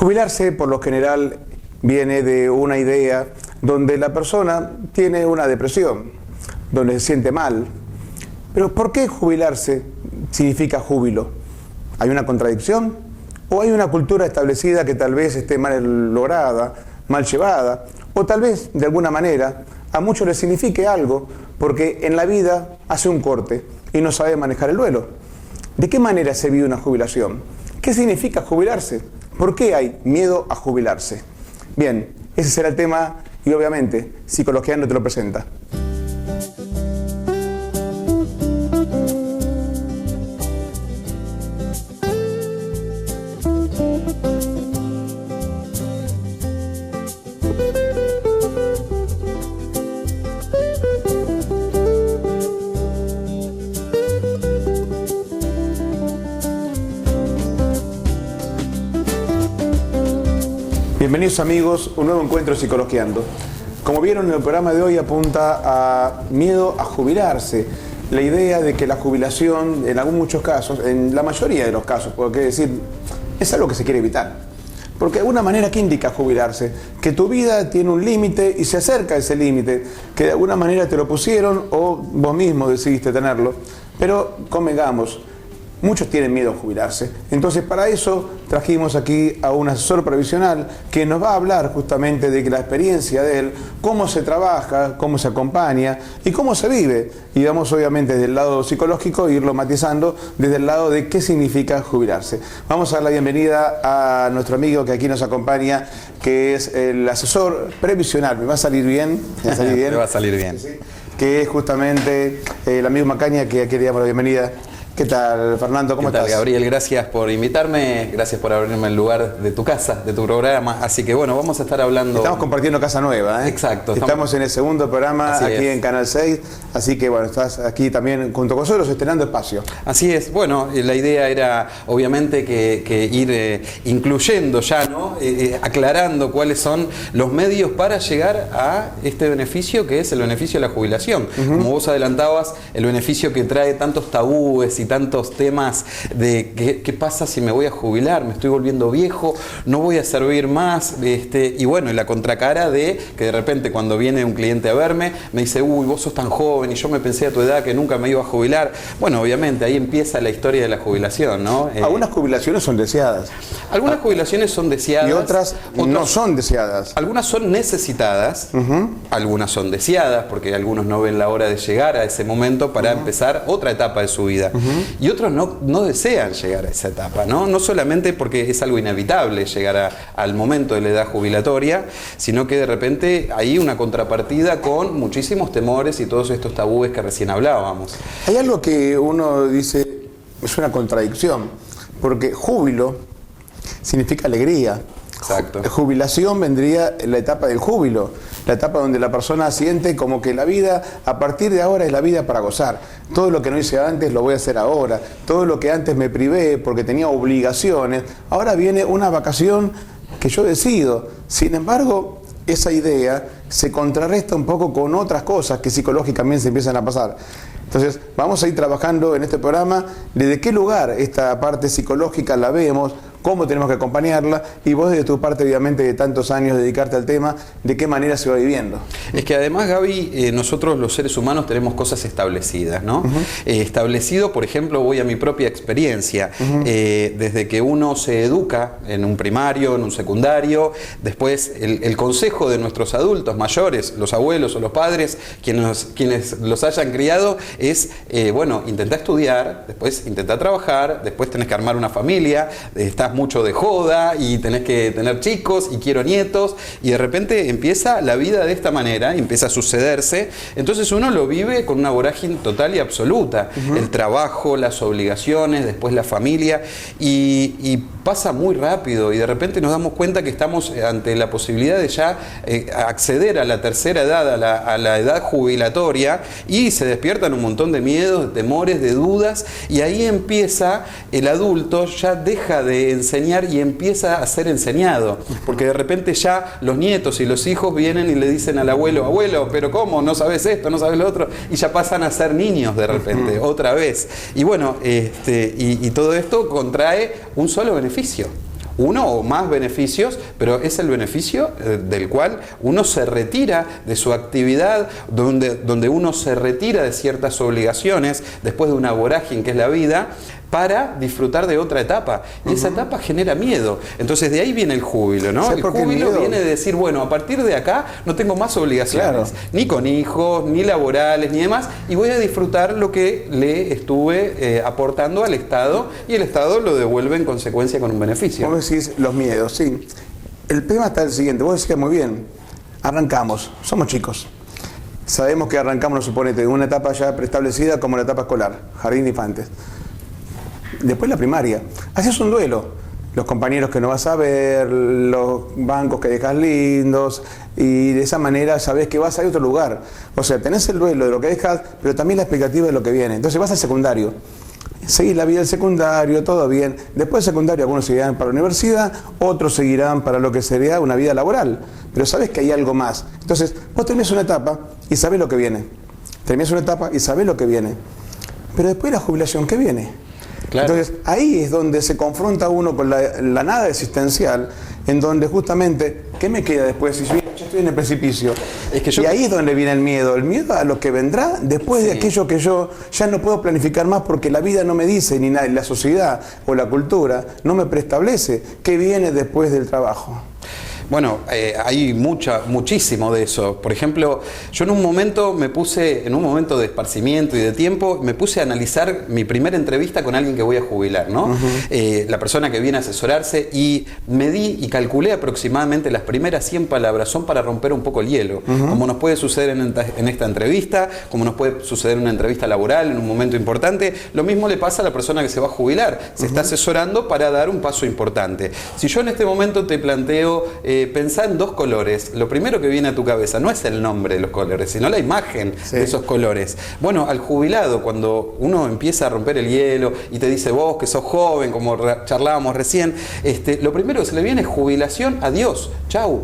Jubilarse, por lo general, viene de una idea donde la persona tiene una depresión, donde se siente mal. Pero ¿por qué jubilarse significa júbilo? ¿Hay una contradicción? ¿O hay una cultura establecida que tal vez esté mal lograda, mal llevada? O tal vez, de alguna manera, a muchos les signifique algo porque en la vida hace un corte y no sabe manejar el duelo. ¿De qué manera se vive una jubilación? ¿Qué significa jubilarse? ¿Por qué hay miedo a jubilarse? Bien, ese será el tema y obviamente Psicologiando te lo presenta. Bienvenidos amigos, un nuevo encuentro Psicologiando. Como vieron, el programa de hoy apunta a miedo a jubilarse. La idea de que la jubilación, en muchos casos, en la mayoría de los casos, porque decir, es algo que se quiere evitar. Porque de alguna manera, ¿qué indica jubilarse? Que tu vida tiene un límite y se acerca a ese límite, que de alguna manera te lo pusieron o vos mismo decidiste tenerlo. Pero convengamos, muchos tienen miedo a jubilarse. Entonces, para eso trajimos aquí a un asesor previsional que nos va a hablar justamente de la experiencia de él, cómo se trabaja, cómo se acompaña y cómo se vive. Y vamos obviamente desde el lado psicológico irlo matizando desde el lado de qué significa jubilarse. Vamos a dar la bienvenida a nuestro amigo que aquí nos acompaña, que es el asesor previsional. ¿Me va a salir bien? ¿Me va a salir bien? Me va a salir bien. Sí. Que es justamente el amigo Macaña, que aquí le damos la bienvenida. ¿Qué tal, Fernando? ¿Cómo estás? Gabriel, gracias por invitarme, gracias por abrirme el lugar de tu casa, de tu programa. Así que bueno, vamos a estar hablando... Estamos compartiendo casa nueva, ¿eh? Exacto. Estamos en el segundo programa aquí en Canal 6, así que bueno, estás aquí también junto con nosotros estrenando espacio. Así es, bueno, la idea era obviamente que ir incluyendo ya, ¿no? Aclarando cuáles son los medios para llegar a este beneficio que es el beneficio de la jubilación. Como vos adelantabas, el beneficio que trae tantos tabúes y tantos temas de qué pasa si me voy a jubilar, me estoy volviendo viejo, no voy a servir más, y bueno, y la contracara de que de repente cuando viene un cliente a verme, me dice, uy, vos sos tan joven y yo me pensé a tu edad que nunca me iba a jubilar. Bueno, obviamente ahí empieza la historia de la jubilación, ¿no? Algunas jubilaciones son deseadas. Algunas jubilaciones son deseadas. Y otras no son deseadas. Algunas son necesitadas, algunas son deseadas, porque algunos no ven la hora de llegar a ese momento para empezar otra etapa de su vida. Y otros no desean llegar a esa etapa, ¿no? No solamente porque es algo inevitable llegar al momento de la edad jubilatoria, sino que de repente hay una contrapartida con muchísimos temores y todos estos tabúes que recién hablábamos. Hay algo que uno dice, es una contradicción, porque júbilo significa alegría. Exacto. Jubilación vendría en la etapa del júbilo, la etapa donde la persona siente como que la vida, a partir de ahora, es la vida para gozar. Todo lo que no hice antes lo voy a hacer ahora. Todo lo que antes me privé porque tenía obligaciones, ahora viene una vacación que yo decido. Sin embargo, esa idea se contrarresta un poco con otras cosas que psicológicamente se empiezan a pasar. Entonces, vamos a ir trabajando en este programa desde qué lugar esta parte psicológica la vemos, cómo tenemos que acompañarla, y vos desde tu parte, obviamente, de tantos años dedicarte al tema, de qué manera se va viviendo. Es que además, Gaby, nosotros los seres humanos tenemos cosas establecidas, ¿no? Establecido, por ejemplo, voy a mi propia experiencia, desde que uno se educa en un primario, en un secundario, después el consejo de nuestros adultos mayores, los abuelos o los padres, quienes los hayan criado, es, bueno, intentá estudiar, después intentá trabajar, después tenés que armar una familia, estás mucho de joda y tenés que tener chicos y quiero nietos, y de repente empieza la vida de esta manera, empieza a sucederse. Entonces uno lo vive con una vorágine total y absoluta, el trabajo, las obligaciones, después la familia, y pasa muy rápido, y de repente nos damos cuenta que estamos ante la posibilidad de ya acceder a la tercera edad, a la edad jubilatoria, y se despiertan un montón de miedos, de temores, de dudas, y ahí empieza el adulto, ya deja de enseñar y empieza a ser enseñado, porque de repente ya los nietos y los hijos vienen y le dicen al abuelo, abuelo, pero ¿cómo? ¿No sabes esto? ¿No sabes lo otro? Y ya pasan a ser niños de repente, otra vez. Y bueno, y todo esto contrae un solo beneficio. uno o más beneficios, pero es el beneficio del cual uno se retira de su actividad, donde uno se retira de ciertas obligaciones después de una vorágine que es la vida, para disfrutar de otra etapa. Y esa etapa genera miedo. Entonces de ahí viene el júbilo, ¿no? El júbilo viene de decir, bueno, a partir de acá no tengo más obligaciones, ni con hijos, ni laborales, ni demás, y voy a disfrutar lo que le estuve aportando al Estado, y el Estado lo devuelve en consecuencia con un beneficio. Vos decís los miedos, sí. El tema está el siguiente, vos decís que muy bien, arrancamos, somos chicos. Sabemos que arrancamos, suponete, en una etapa ya preestablecida como la etapa escolar, jardín de infantes. Después la primaria. Haces un duelo. Los compañeros que no vas a ver, los bancos que dejas lindos, y de esa manera sabes que vas a ir a otro lugar. O sea, tenés el duelo de lo que dejas, pero también la expectativa de lo que viene. Entonces vas al secundario. Seguís la vida del secundario, todo bien. Después del secundario algunos seguirán para la universidad, otros seguirán para lo que sería una vida laboral. Pero sabes que hay algo más. Entonces vos terminás una etapa y sabés lo que viene. Terminás una etapa y sabés lo que viene. Pero después de la jubilación, ¿qué viene? Claro. Entonces ahí es donde se confronta uno con la nada existencial, en donde justamente, ¿qué me queda después? Si yo estoy en el precipicio. Y ahí es donde viene el miedo a lo que vendrá después de aquello que yo ya no puedo planificar más, porque la vida no me dice, ni nada, la sociedad o la cultura no me preestablece qué viene después del trabajo. Bueno, hay muchísimo de eso. Por ejemplo, yo en un momento de esparcimiento y de tiempo, me puse a analizar mi primera entrevista con alguien que voy a jubilar, ¿no? La persona que viene a asesorarse, y medí y calculé aproximadamente las primeras 100 palabras son para romper un poco el hielo. Como nos puede suceder en esta entrevista, como nos puede suceder en una entrevista laboral, en un momento importante, lo mismo le pasa a la persona que se va a jubilar. Se está asesorando para dar un paso importante. Si yo en este momento te planteo pensá en dos colores, lo primero que viene a tu cabeza no es el nombre de los colores, sino la imagen de esos colores. Bueno, al jubilado, cuando uno empieza a romper el hielo y te dice, vos que sos joven, como charlábamos recién, lo primero que se le viene es jubilación, adiós, chau.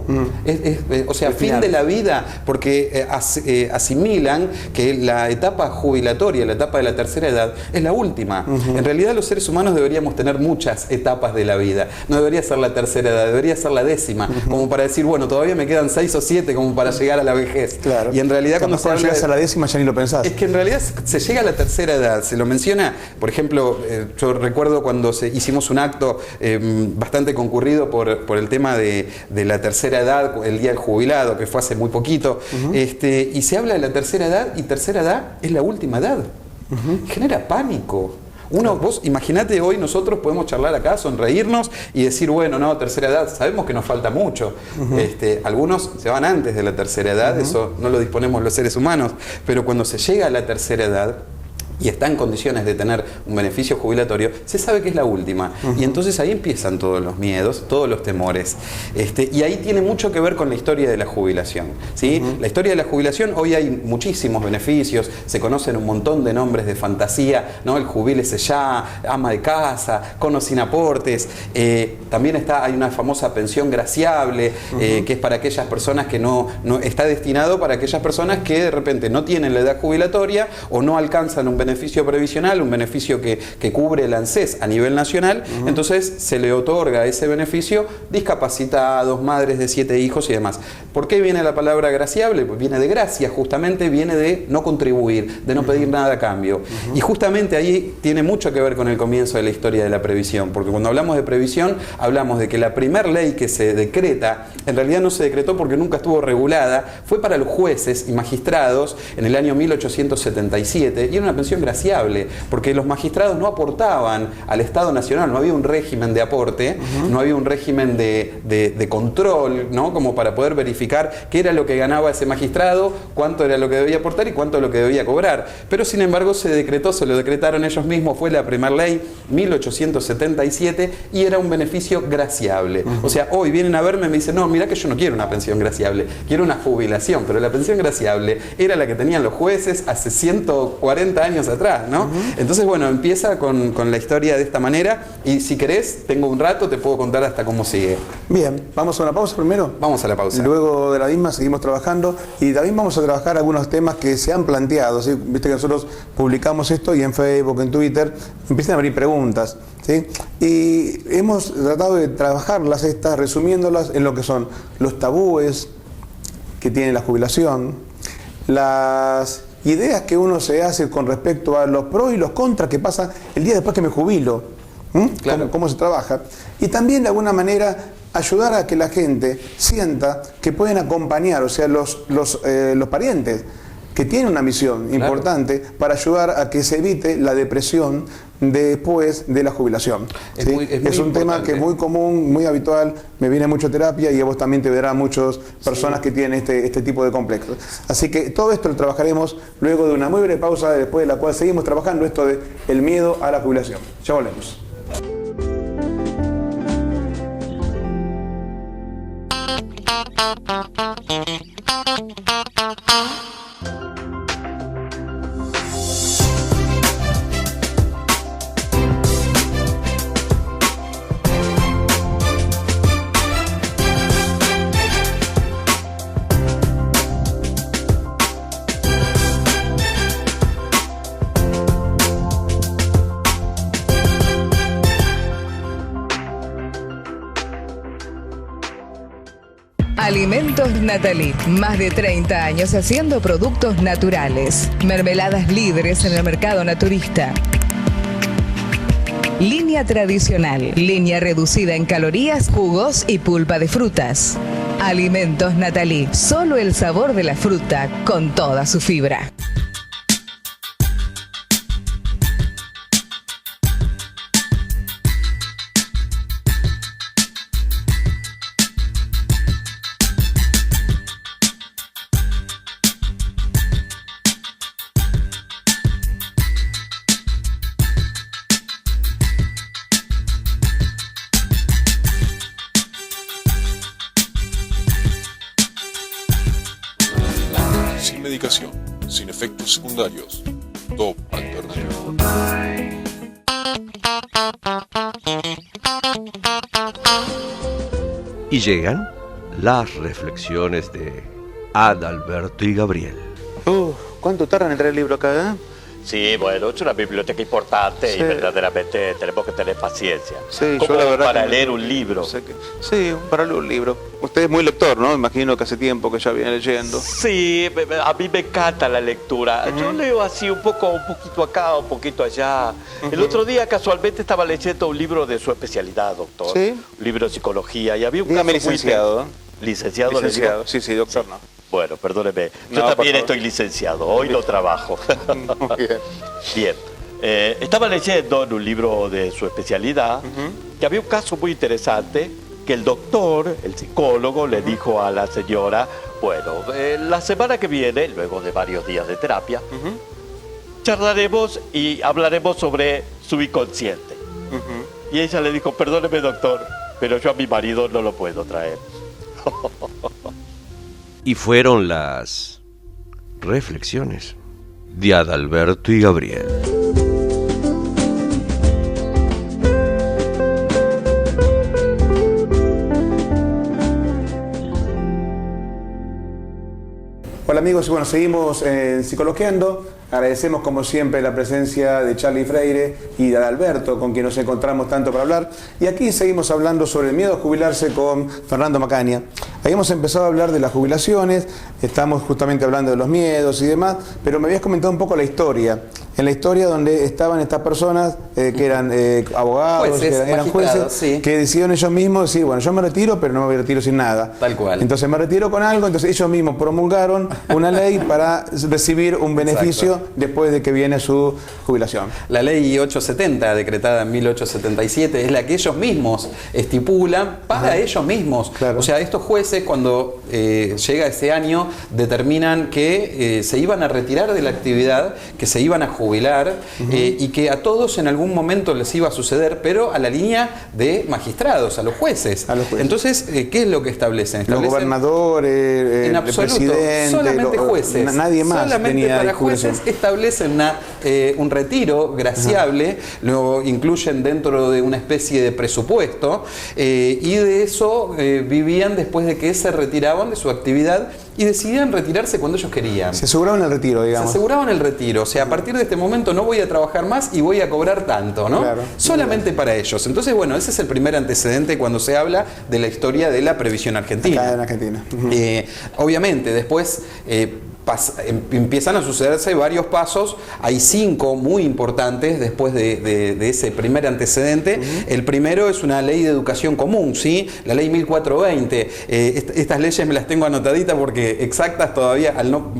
O sea, fin de la vida, porque asimilan que la etapa jubilatoria, la etapa de la tercera edad, es la última. En realidad los seres humanos deberíamos tener muchas etapas de la vida. No debería ser la tercera edad, debería ser la 10ª. Como para decir, bueno, todavía me quedan 6 o 7 como para llegar a la vejez. Claro. Y en realidad cuando llegas a la 10ª ya ni lo pensás. Es que en realidad se llega a la tercera edad. Se lo menciona, por ejemplo, yo recuerdo cuando hicimos un acto bastante concurrido por el tema de la tercera edad, el Día del Jubilado, que fue hace muy poquito, y se habla de la tercera edad, y tercera edad es la última edad. Genera pánico. Vos imaginate, hoy nosotros podemos charlar acá, sonreírnos y decir, bueno, no, tercera edad, sabemos que nos falta mucho. Algunos se van antes de la tercera edad, eso no lo disponemos los seres humanos, pero cuando se llega a la tercera edad y está en condiciones de tener un beneficio jubilatorio, se sabe que es la última. Y entonces ahí empiezan todos los miedos, todos los temores. Y ahí tiene mucho que ver con la historia de la jubilación, ¿sí? La historia de la jubilación, hoy hay muchísimos beneficios, se conocen un montón de nombres de fantasía, ¿no? El jubílese ya, ama de casa, cono sin aportes. También hay una famosa pensión graciable, que es para aquellas personas que no está destinado para aquellas personas que de repente no tienen la edad jubilatoria o no alcanzan un beneficio previsional, un beneficio que cubre el ANSES a nivel nacional. Entonces se le otorga ese beneficio discapacitados, madres de 7 hijos y demás. ¿Por qué viene la palabra graciable? Pues viene de gracia, justamente viene de no contribuir, de no pedir nada a cambio. Y justamente ahí tiene mucho que ver con el comienzo de la historia de la previsión, porque cuando hablamos de previsión, hablamos de que la primer ley que se decreta, en realidad no se decretó porque nunca estuvo regulada, fue para los jueces y magistrados en el año 1877, y era una pensión graciable, porque los magistrados no aportaban al Estado Nacional, no había un régimen de aporte, no había un régimen de control, ¿no? Como para poder verificar qué era lo que ganaba ese magistrado, cuánto era lo que debía aportar y cuánto lo que debía cobrar. Pero sin embargo se lo decretaron ellos mismos, fue la primera ley, 1877, y era un beneficio graciable. O sea, hoy vienen a verme y me dicen, no, mira que yo no quiero una pensión graciable, quiero una jubilación, pero la pensión graciable era la que tenían los jueces hace 140 años atrás, ¿no? Entonces, bueno, empieza con la historia de esta manera y si querés, tengo un rato, te puedo contar hasta cómo sigue. Bien, vamos a una pausa primero. Vamos a la pausa. Luego de la misma seguimos trabajando y también vamos a trabajar algunos temas que se han planteado, ¿sí? Viste que nosotros publicamos esto y en Facebook, en Twitter, empiezan a abrir preguntas, ¿sí? Y hemos tratado de trabajarlas estas, resumiéndolas en lo que son los tabúes que tiene la jubilación, las ideas que uno se hace con respecto a los pros y los contras que pasa el día después que me jubilo, Claro. cómo se trabaja, y también de alguna manera ayudar a que la gente sienta que pueden acompañar, o sea, los parientes que tienen una misión importante para ayudar a que se evite la depresión después de la jubilación. Es ¿sí? muy Es un tema que es muy común, muy habitual, me viene mucho terapia y a vos también te verán muchas personas que tienen este tipo de complejos. Así que todo esto lo trabajaremos luego de una muy breve pausa, después de la cual seguimos trabajando esto de el miedo a la jubilación. Ya volvemos. Alimentos Nathalie, más de 30 años haciendo productos naturales. Mermeladas líderes en el mercado naturista. Línea tradicional, línea reducida en calorías, jugos y pulpa de frutas. Alimentos Nathalie, solo el sabor de la fruta con toda su fibra. Sin medicación, sin efectos secundarios. Top alternativo. Y llegan las reflexiones de Adalberto y Gabriel. ¿Cuánto tardan en traer el libro acá? Sí, bueno, es una biblioteca importante Sí. y verdaderamente tenemos que tener paciencia. Sí, Como yo la verdad para que leer un libro. Sí, para leer un libro. Usted es muy lector, ¿no? Imagino que hace tiempo que ya viene leyendo. Sí, a mí me encanta la lectura. Yo leo así un poquito acá, un poquito allá. El otro día casualmente estaba leyendo un libro de su especialidad, doctor. Sí. Un libro de psicología y había un Dígame caso muy licenciado. ¿Licenciado? le digo? Sí, doctor, no. Bueno, perdóneme. No, Yo por también favor. estoy licenciado. Hoy no trabajo. Muy bien. Bien. Estaba leyendo en un libro de su especialidad que había un caso muy interesante que el doctor, el psicólogo, le dijo a la señora, bueno, la semana que viene, luego de varios días de terapia, charlaremos y hablaremos sobre su inconsciente. Y ella le dijo, perdóneme doctor, pero yo a mi marido no lo puedo traer. Y fueron las reflexiones de Adalberto y Gabriel. Hola amigos, y bueno, seguimos en Psicologiando. Agradecemos como siempre la presencia de Charlie Freire y de Adalberto, con quien nos encontramos tanto para hablar. Y aquí seguimos hablando sobre el miedo a jubilarse con Fernando Macaña. Habíamos empezado a hablar de las jubilaciones, estamos justamente hablando de los miedos y demás, pero me habías comentado un poco la historia. En la historia donde estaban estas personas que eran abogados, Jueces, que eran jueces, magistrados, sí. que decidieron ellos mismos decir, bueno, yo me retiro, pero no me retiro sin nada. Tal cual. Entonces me retiro con algo, entonces ellos mismos promulgaron una ley para recibir un beneficio después de que viene su jubilación. La ley 870, decretada en 1877, es la que ellos mismos estipulan para ellos mismos. Claro. O sea, estos jueces, cuando llega ese año, determinan que se iban a retirar de la actividad, que se iban a jubilar. jubilar y que a todos en algún momento les iba a suceder, pero a la línea de magistrados, a los jueces. Entonces, ¿qué es lo que establecen? Los gobernadores, en el absoluto, presidente, solamente jueces. Nadie más solamente tenía para jueces establecen un retiro graciable, lo incluyen dentro de una especie de presupuesto y de eso vivían después de que se retiraban de su actividad y decidían retirarse cuando ellos querían. Se aseguraban el retiro, digamos. Se aseguraban el retiro, o sea, a partir de este momento no voy a trabajar más y voy a cobrar tanto, ¿no? Claro. Solamente para ellos. Entonces, bueno, ese es el primer antecedente cuando se habla de la historia de la previsión argentina. Acá en Argentina. Obviamente, después empiezan a sucederse varios pasos. Hay 5 muy importantes después de ese primer antecedente. El primero es una ley de educación común, ¿sí? La ley 1420. Estas leyes me las tengo anotaditas porque exactas todavía, al no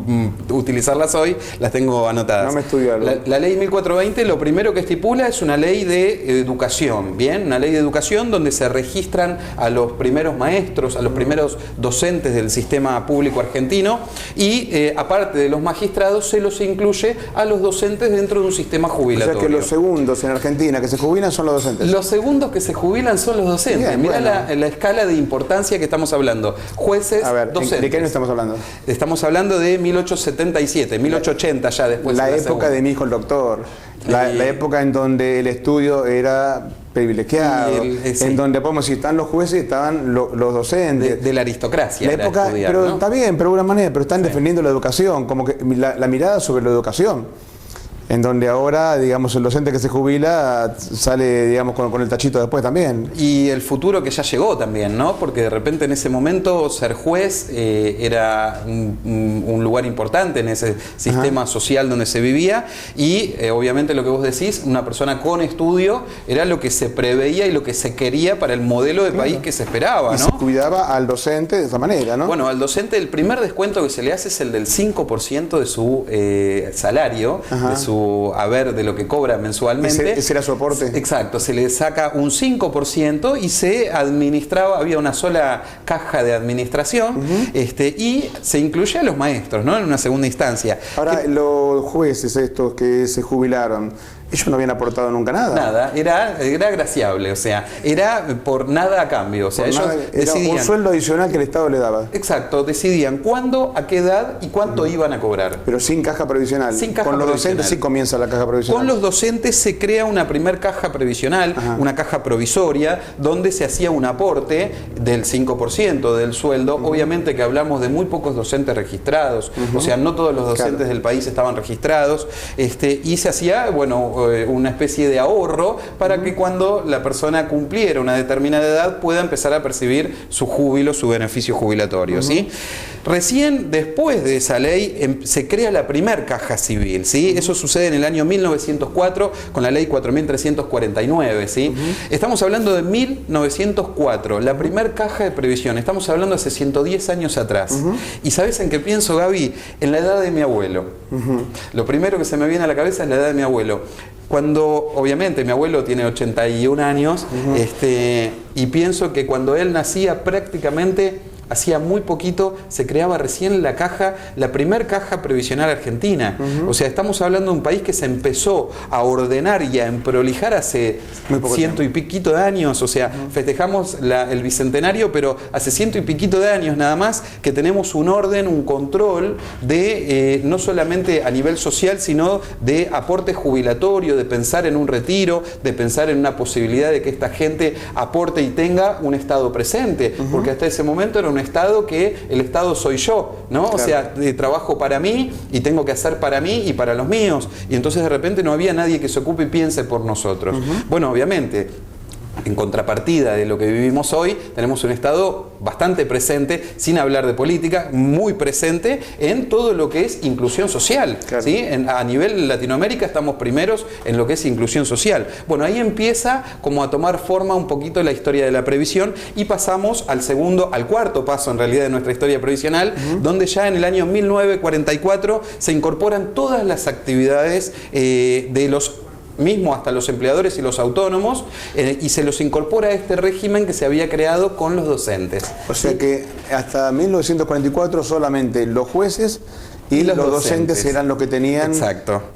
utilizarlas hoy, las tengo anotadas. No me estudio algo. La ley 1420 lo primero que estipula es una ley de educación, ¿bien? Una ley de educación donde se registran a los primeros maestros, a los primeros docentes del sistema público argentino y aparte de los magistrados, se los incluye a los docentes dentro de un sistema jubilatorio. O sea que los segundos en Argentina que se jubilan son los docentes. Los segundos que se jubilan son los docentes. Bien, mirá bueno. la escala de importancia que estamos hablando. Jueces, A ver, docentes. ¿de qué año estamos hablando? Estamos hablando de 1877, 1880 ya después La de época segunda. de mi hijo el doctor. La época en donde el estudio era privilegiado, en donde podemos decir, están los jueces y estaban los docentes. De la aristocracia. La era época, estudiar, pero ¿no? está bien, pero de alguna manera, pero están defendiendo la educación, como que la mirada sobre la educación. En donde ahora, digamos, el docente que se jubila sale, digamos, con el tachito después también. Y el futuro que ya llegó también, ¿no? Porque de repente en ese momento ser juez era un lugar importante en ese sistema social donde se vivía y obviamente lo que vos decís, una persona con estudio era lo que se preveía y lo que se quería para el modelo de país que se esperaba, ¿no? Y se cuidaba al docente de esa manera, ¿no? Bueno, al docente el primer descuento que se le hace es el del 5% de su salario, de su haber, de lo que cobra mensualmente. ¿Ese era su aporte? Exacto, se le saca un 5% y se administraba, había una sola caja de administración y se incluye a los maestros, ¿no? En una segunda instancia. Ahora, los jueces estos que se jubilaron, ellos no habían aportado nunca nada. Nada, era graciable, o sea, era por nada a cambio. O sea, ellos era decidían. un sueldo adicional que el Estado le daba. Exacto, decidían cuándo, a qué edad y cuánto iban a cobrar. Pero sin caja previsional. Sin caja Con los previsional. docentes sí comienza la caja previsional. Con los docentes se crea una primer caja previsional, una caja provisoria, donde se hacía un aporte del 5% del sueldo. Obviamente que hablamos de muy pocos docentes registrados, o sea, no todos los docentes del país estaban registrados, y se hacía, bueno, una especie de ahorro para que cuando la persona cumpliera una determinada edad pueda empezar a percibir su júbilo, su beneficio jubilatorio, ¿sí? Recién después de esa ley se crea la primer caja civil, ¿sí? Eso sucede en el año 1904 con la ley 4349, ¿sí? Estamos hablando de 1904, la primer caja de previsión, estamos hablando hace 110 años atrás. ¿Y sabes en qué pienso, Gaby? En la edad de mi abuelo. Lo primero que se me viene a la cabeza es la edad de mi abuelo. Cuando, obviamente, mi abuelo tiene 81 años, y pienso que cuando él nacía prácticamente hacía muy poquito se creaba recién la primer caja previsional argentina. O sea, estamos hablando de un país que se empezó a ordenar y a emprolijar hace 100 y piquito de años. O sea, festejamos el bicentenario, pero hace 100 y piquito de años nada más que tenemos un orden, un control de no solamente a nivel social, sino de aporte jubilatorio, de pensar en un retiro, de pensar en una posibilidad de que esta gente aporte y tenga un Estado presente. Porque hasta ese momento era un Estado que el Estado soy yo, ¿no? Claro. O sea, trabajo para mí y tengo que hacer para mí y para los míos. Y entonces de repente no había nadie que se ocupe y piense por nosotros. Bueno, obviamente, en contrapartida de lo que vivimos hoy, tenemos un Estado bastante presente, sin hablar de política, muy presente en todo lo que es inclusión social. Claro. ¿Sí? A nivel Latinoamérica estamos primeros en lo que es inclusión social. Bueno, ahí empieza como a tomar forma un poquito la historia de la previsión y pasamos al cuarto paso en realidad de nuestra historia previsional, donde ya en el año 1944 se incorporan todas las actividades de los mismo hasta los empleadores y los autónomos, y se los incorpora a este régimen que se había creado con los docentes. O sea que hasta 1944 solamente los jueces y los docentes eran los que tenían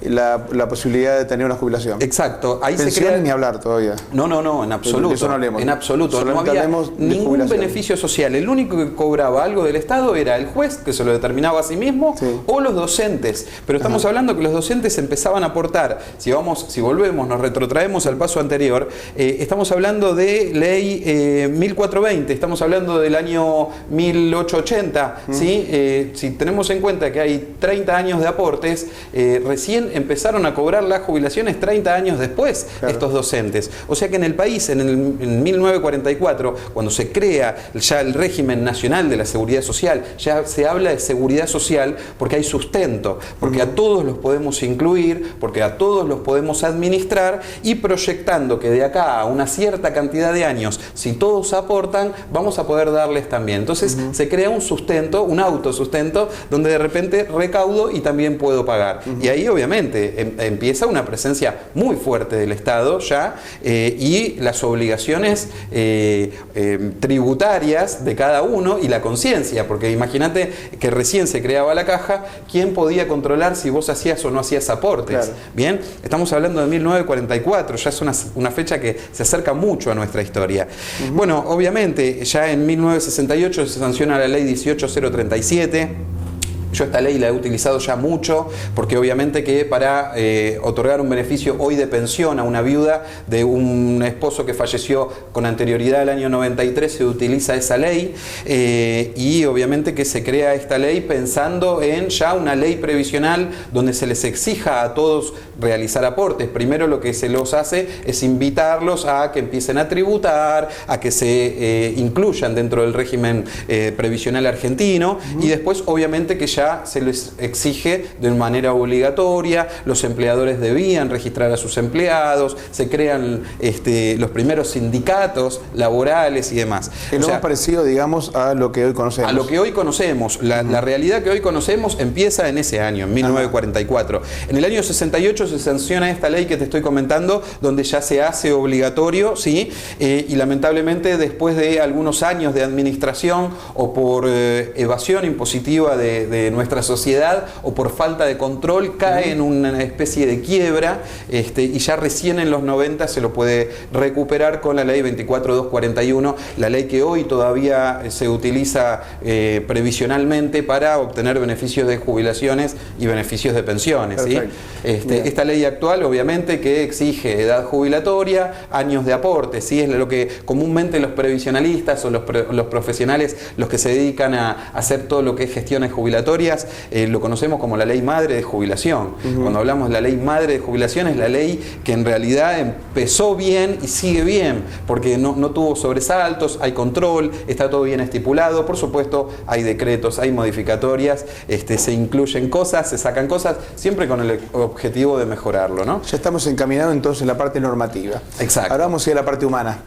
la posibilidad de tener una jubilación. Exacto. Ahí pensiones se crea... ni hablar todavía. No, en absoluto. Eso no hablemos. En absoluto. Solamente no había ningún jubilación. beneficio social. El único que cobraba algo del Estado era el juez, que se lo determinaba a sí mismo, o los docentes. Pero estamos hablando que los docentes empezaban a aportar, si volvemos, nos retrotraemos al paso anterior, estamos hablando de ley 1420, estamos hablando del año 1880, ¿sí? Si tenemos en cuenta que hay 30 años de aportes, recién empezaron a cobrar las jubilaciones 30 años después estos docentes. O sea que en el país, en 1944, cuando se crea ya el régimen nacional de la seguridad social, ya se habla de seguridad social porque hay sustento, porque a todos los podemos incluir, porque a todos los podemos administrar, y proyectando que de acá a una cierta cantidad de años, si todos aportan, vamos a poder darles también. Entonces se crea un sustento, un autosustento, donde de repente recaudo y también puedo pagar. Y ahí obviamente empieza una presencia muy fuerte del Estado ya, y las obligaciones tributarias de cada uno y la conciencia, porque imagínate que recién se creaba la caja, ¿quién podía controlar si vos hacías o no hacías aportes? Bien, estamos hablando de 1944, ya es una fecha que se acerca mucho a nuestra historia. Bueno, obviamente ya en 1968 se sanciona la ley 18037. Yo esta ley la he utilizado ya mucho, porque obviamente que para otorgar un beneficio hoy de pensión a una viuda de un esposo que falleció con anterioridad al año 93, se utiliza esa ley, y obviamente que se crea esta ley pensando en ya una ley previsional donde se les exija a todos realizar aportes. Primero lo que se los hace es invitarlos a que empiecen a tributar, a que se incluyan dentro del régimen previsional argentino, y después obviamente que ya se les exige de manera obligatoria, los empleadores debían registrar a sus empleados, se crean los primeros sindicatos laborales y demás. Es lo más parecido, digamos, a lo que hoy conocemos. A lo que hoy conocemos. La realidad que hoy conocemos empieza en ese año, en 1944. En el año 68 se sanciona esta ley que te estoy comentando, donde ya se hace obligatorio, ¿sí? Y lamentablemente después de algunos años de administración o por evasión impositiva de nuestra sociedad o por falta de control, cae en una especie de quiebra, y ya recién en los 90 se lo puede recuperar con la ley 24241, la ley que hoy todavía se utiliza previsionalmente para obtener beneficios de jubilaciones y beneficios de pensiones, ¿sí? Esta ley actual obviamente que exige edad jubilatoria, años de aporte, ¿sí? Es lo que comúnmente los previsionalistas o los profesionales, los que se dedican a hacer todo lo que es gestiones jubilatorias, lo conocemos como la ley madre de jubilación. Cuando hablamos de la ley madre de jubilación, es la ley que en realidad empezó bien y sigue bien, porque no tuvo sobresaltos, hay control, está todo bien estipulado, por supuesto hay decretos, hay modificatorias, se incluyen cosas, se sacan cosas, siempre con el objetivo de mejorarlo, ¿no? Ya estamos encaminados entonces en la parte normativa. Exacto. Ahora vamos a ir a la parte humana.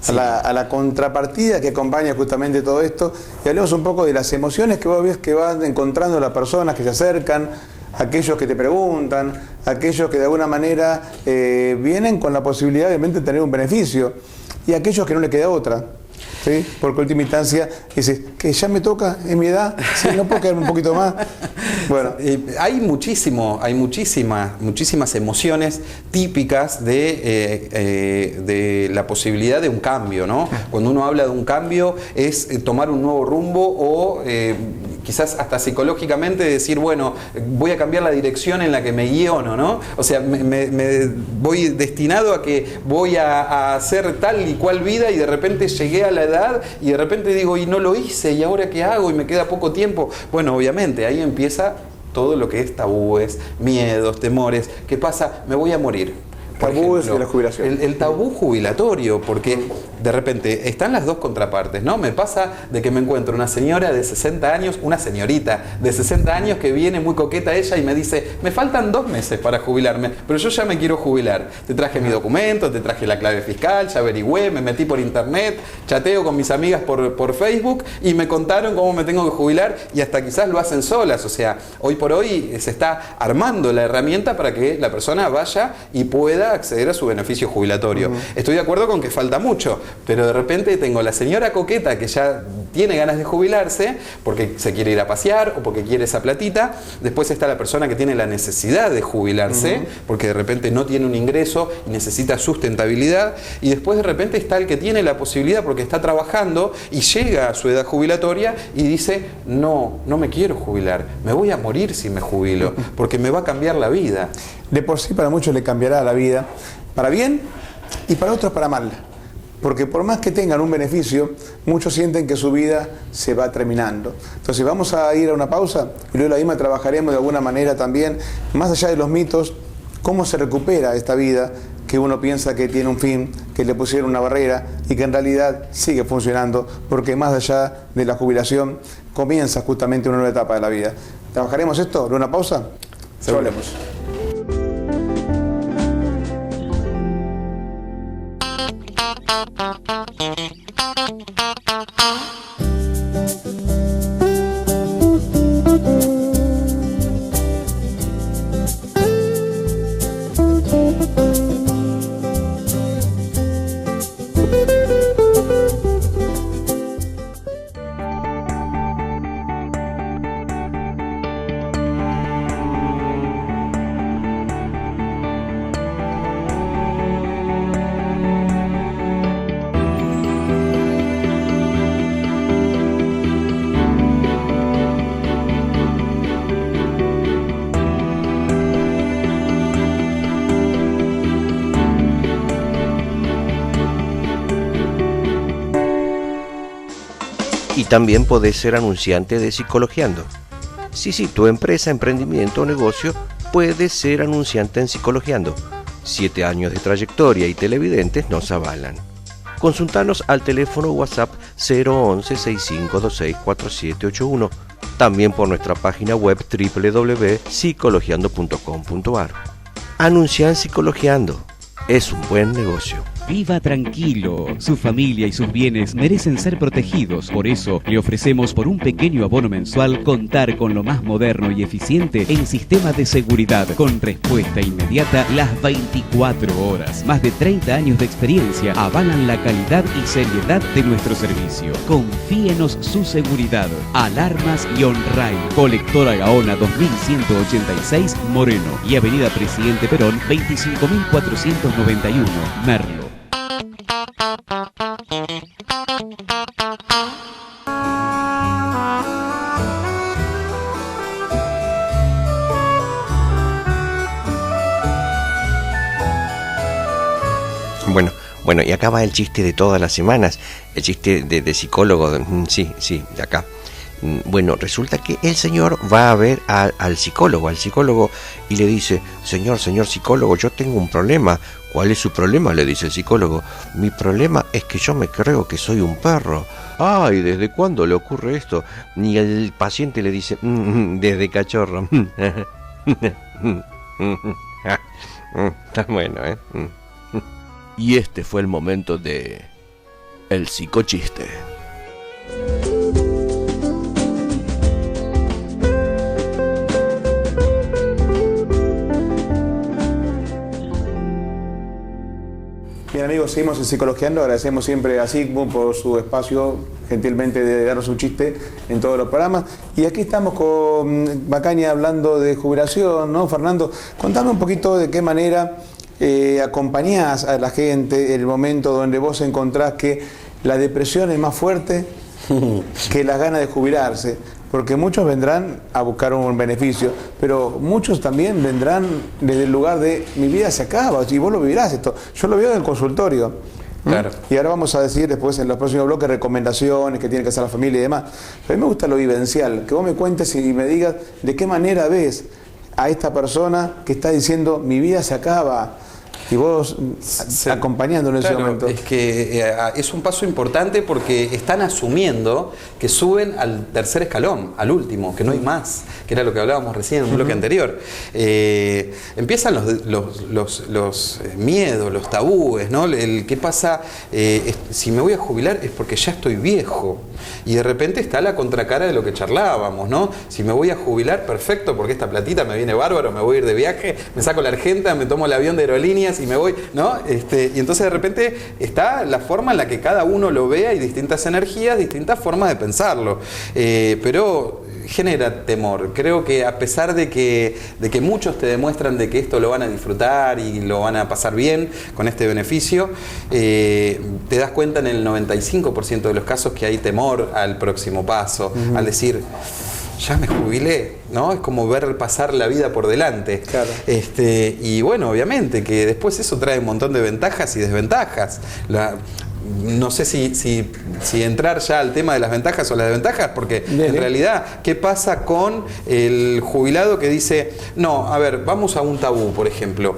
Sí. A la contrapartida que acompaña justamente todo esto, y hablemos un poco de las emociones que vos ves que van encontrando las personas que se acercan, aquellos que te preguntan, aquellos que de alguna manera vienen con la posibilidad obviamente de tener un beneficio, y aquellos que no le queda otra. ¿Sí? Porque en última instancia dices, que ya me toca en mi edad, ¿sí? No puedo quedarme un poquito más. Bueno, hay muchísimas emociones típicas de la posibilidad de un cambio, ¿no? Cuando uno habla de un cambio es tomar un nuevo rumbo o quizás hasta psicológicamente decir, bueno, voy a cambiar la dirección en la que me guiono, ¿no? O sea, me voy destinado a que voy a hacer tal y cual vida, y de repente llegué a la edad y de repente digo, y no lo hice, y ahora qué hago, y me queda poco tiempo. Bueno, obviamente ahí empieza todo lo que es tabúes, miedos, temores. ¿Qué pasa? Me voy a morir. Tabúes de la jubilación. El tabú jubilatorio, porque de repente están las dos contrapartes, ¿no? Me pasa de que me encuentro una señora de 60 años, una señorita de 60 años que viene muy coqueta ella y me dice, me faltan 2 meses para jubilarme, pero yo ya me quiero jubilar. Te traje mi documento, te traje la clave fiscal, ya averigüé, me metí por internet, chateo con mis amigas por Facebook y me contaron cómo me tengo que jubilar, y hasta quizás lo hacen solas. O sea, hoy por hoy se está armando la herramienta para que la persona vaya y pueda pueda acceder a su beneficio jubilatorio. Estoy de acuerdo con que falta mucho, pero de repente tengo la señora coqueta que ya tiene ganas de jubilarse porque se quiere ir a pasear o porque quiere esa platita. Después está la persona que tiene la necesidad de jubilarse porque de repente no tiene un ingreso y necesita sustentabilidad. Y después de repente está el que tiene la posibilidad porque está trabajando y llega a su edad jubilatoria y dice, no me quiero jubilar, me voy a morir si me jubilo, porque me va a cambiar la vida. De por sí para muchos le cambiará la vida, para bien y para otros para mal. Porque por más que tengan un beneficio, muchos sienten que su vida se va terminando. Entonces vamos a ir a una pausa y luego la misma trabajaremos de alguna manera también, más allá de los mitos, cómo se recupera esta vida que uno piensa que tiene un fin, que le pusieron una barrera y que en realidad sigue funcionando, porque más allá de la jubilación comienza justamente una nueva etapa de la vida. ¿Trabajaremos esto? ¿Luego una pausa? Ya volvemos. Y también podés ser anunciante de Psicologiando. Sí, tu empresa, emprendimiento o negocio puede ser anunciante en Psicologiando. 7 años de trayectoria y televidentes nos avalan. Consultanos al teléfono WhatsApp 011-6526-4781. También por nuestra página web www.psicologiando.com.ar. Anuncia en Psicologiando. Es un buen negocio. Viva tranquilo, su familia y sus bienes merecen ser protegidos, por eso le ofrecemos por un pequeño abono mensual contar con lo más moderno y eficiente en sistemas de seguridad, con respuesta inmediata las 24 horas. Más de 30 años de experiencia avalan la calidad y seriedad de nuestro servicio. Confíenos su seguridad. Alarmas y OnRide, Colectora Gaona 2186 Moreno y Avenida Presidente Perón 25491 Merlo. Bueno, y acá va el chiste de todas las semanas, el chiste de psicólogo, sí, de acá. Bueno, resulta que el señor va a ver al psicólogo y le dice, señor psicólogo, yo tengo un problema. ¿Cuál es su problema?, le dice el psicólogo. Mi problema es que yo me creo que soy un perro. Ay, ¿desde cuándo le ocurre esto? Y el paciente le dice, desde cachorro. Está bueno, ¿eh? Y este fue el momento de el psicochiste. Bien amigos, seguimos en Psicologiando. Agradecemos siempre a Sigmund por su espacio, gentilmente de darnos un chiste en todos los programas. Y aquí estamos con Macaña hablando de jubilación, ¿no? Fernando, contame un poquito de qué manera acompañás a la gente en el momento donde vos encontrás que la depresión es más fuerte que las ganas de jubilarse. Porque muchos vendrán a buscar un beneficio, pero muchos también vendrán desde el lugar de mi vida se acaba, y vos lo vivirás esto. Yo lo veo en el consultorio. Claro. Y ahora vamos a decir después en los próximos bloques recomendaciones que tiene que hacer la familia y demás. Pero a mí me gusta lo vivencial, que vos me cuentes y me digas de qué manera ves a esta persona que está diciendo mi vida se acaba. Y vos acompañándolo en ese momento. Es que es un paso importante porque están asumiendo que suben al tercer escalón, al último, que no hay más, que era lo que hablábamos recién en un bloque anterior. Empiezan los miedos, los tabúes, ¿no? El qué pasa, si me voy a jubilar es porque ya estoy viejo. Y de repente está la contracara de lo que charlábamos, ¿no? Si me voy a jubilar, perfecto, porque esta platita me viene bárbaro, me voy a ir de viaje, me saco la Argenta, me tomo el avión de Aerolíneas y me voy, ¿no? Y entonces de repente está la forma en la que cada uno lo vea y distintas energías, distintas formas de pensarlo. Pero genera temor. Creo que a pesar de que muchos te demuestran de que esto lo van a disfrutar y lo van a pasar bien con este beneficio, te das cuenta en el 95% de los casos que hay temor al próximo paso, al decir, ya me jubilé, ¿no? Es como ver pasar la vida por delante. Claro. Y bueno, obviamente que después eso trae un montón de ventajas y desventajas. No sé si entrar ya al tema de las ventajas o las desventajas, porque en realidad, ¿qué pasa con el jubilado que dice, no, a ver, vamos a un tabú, por ejemplo?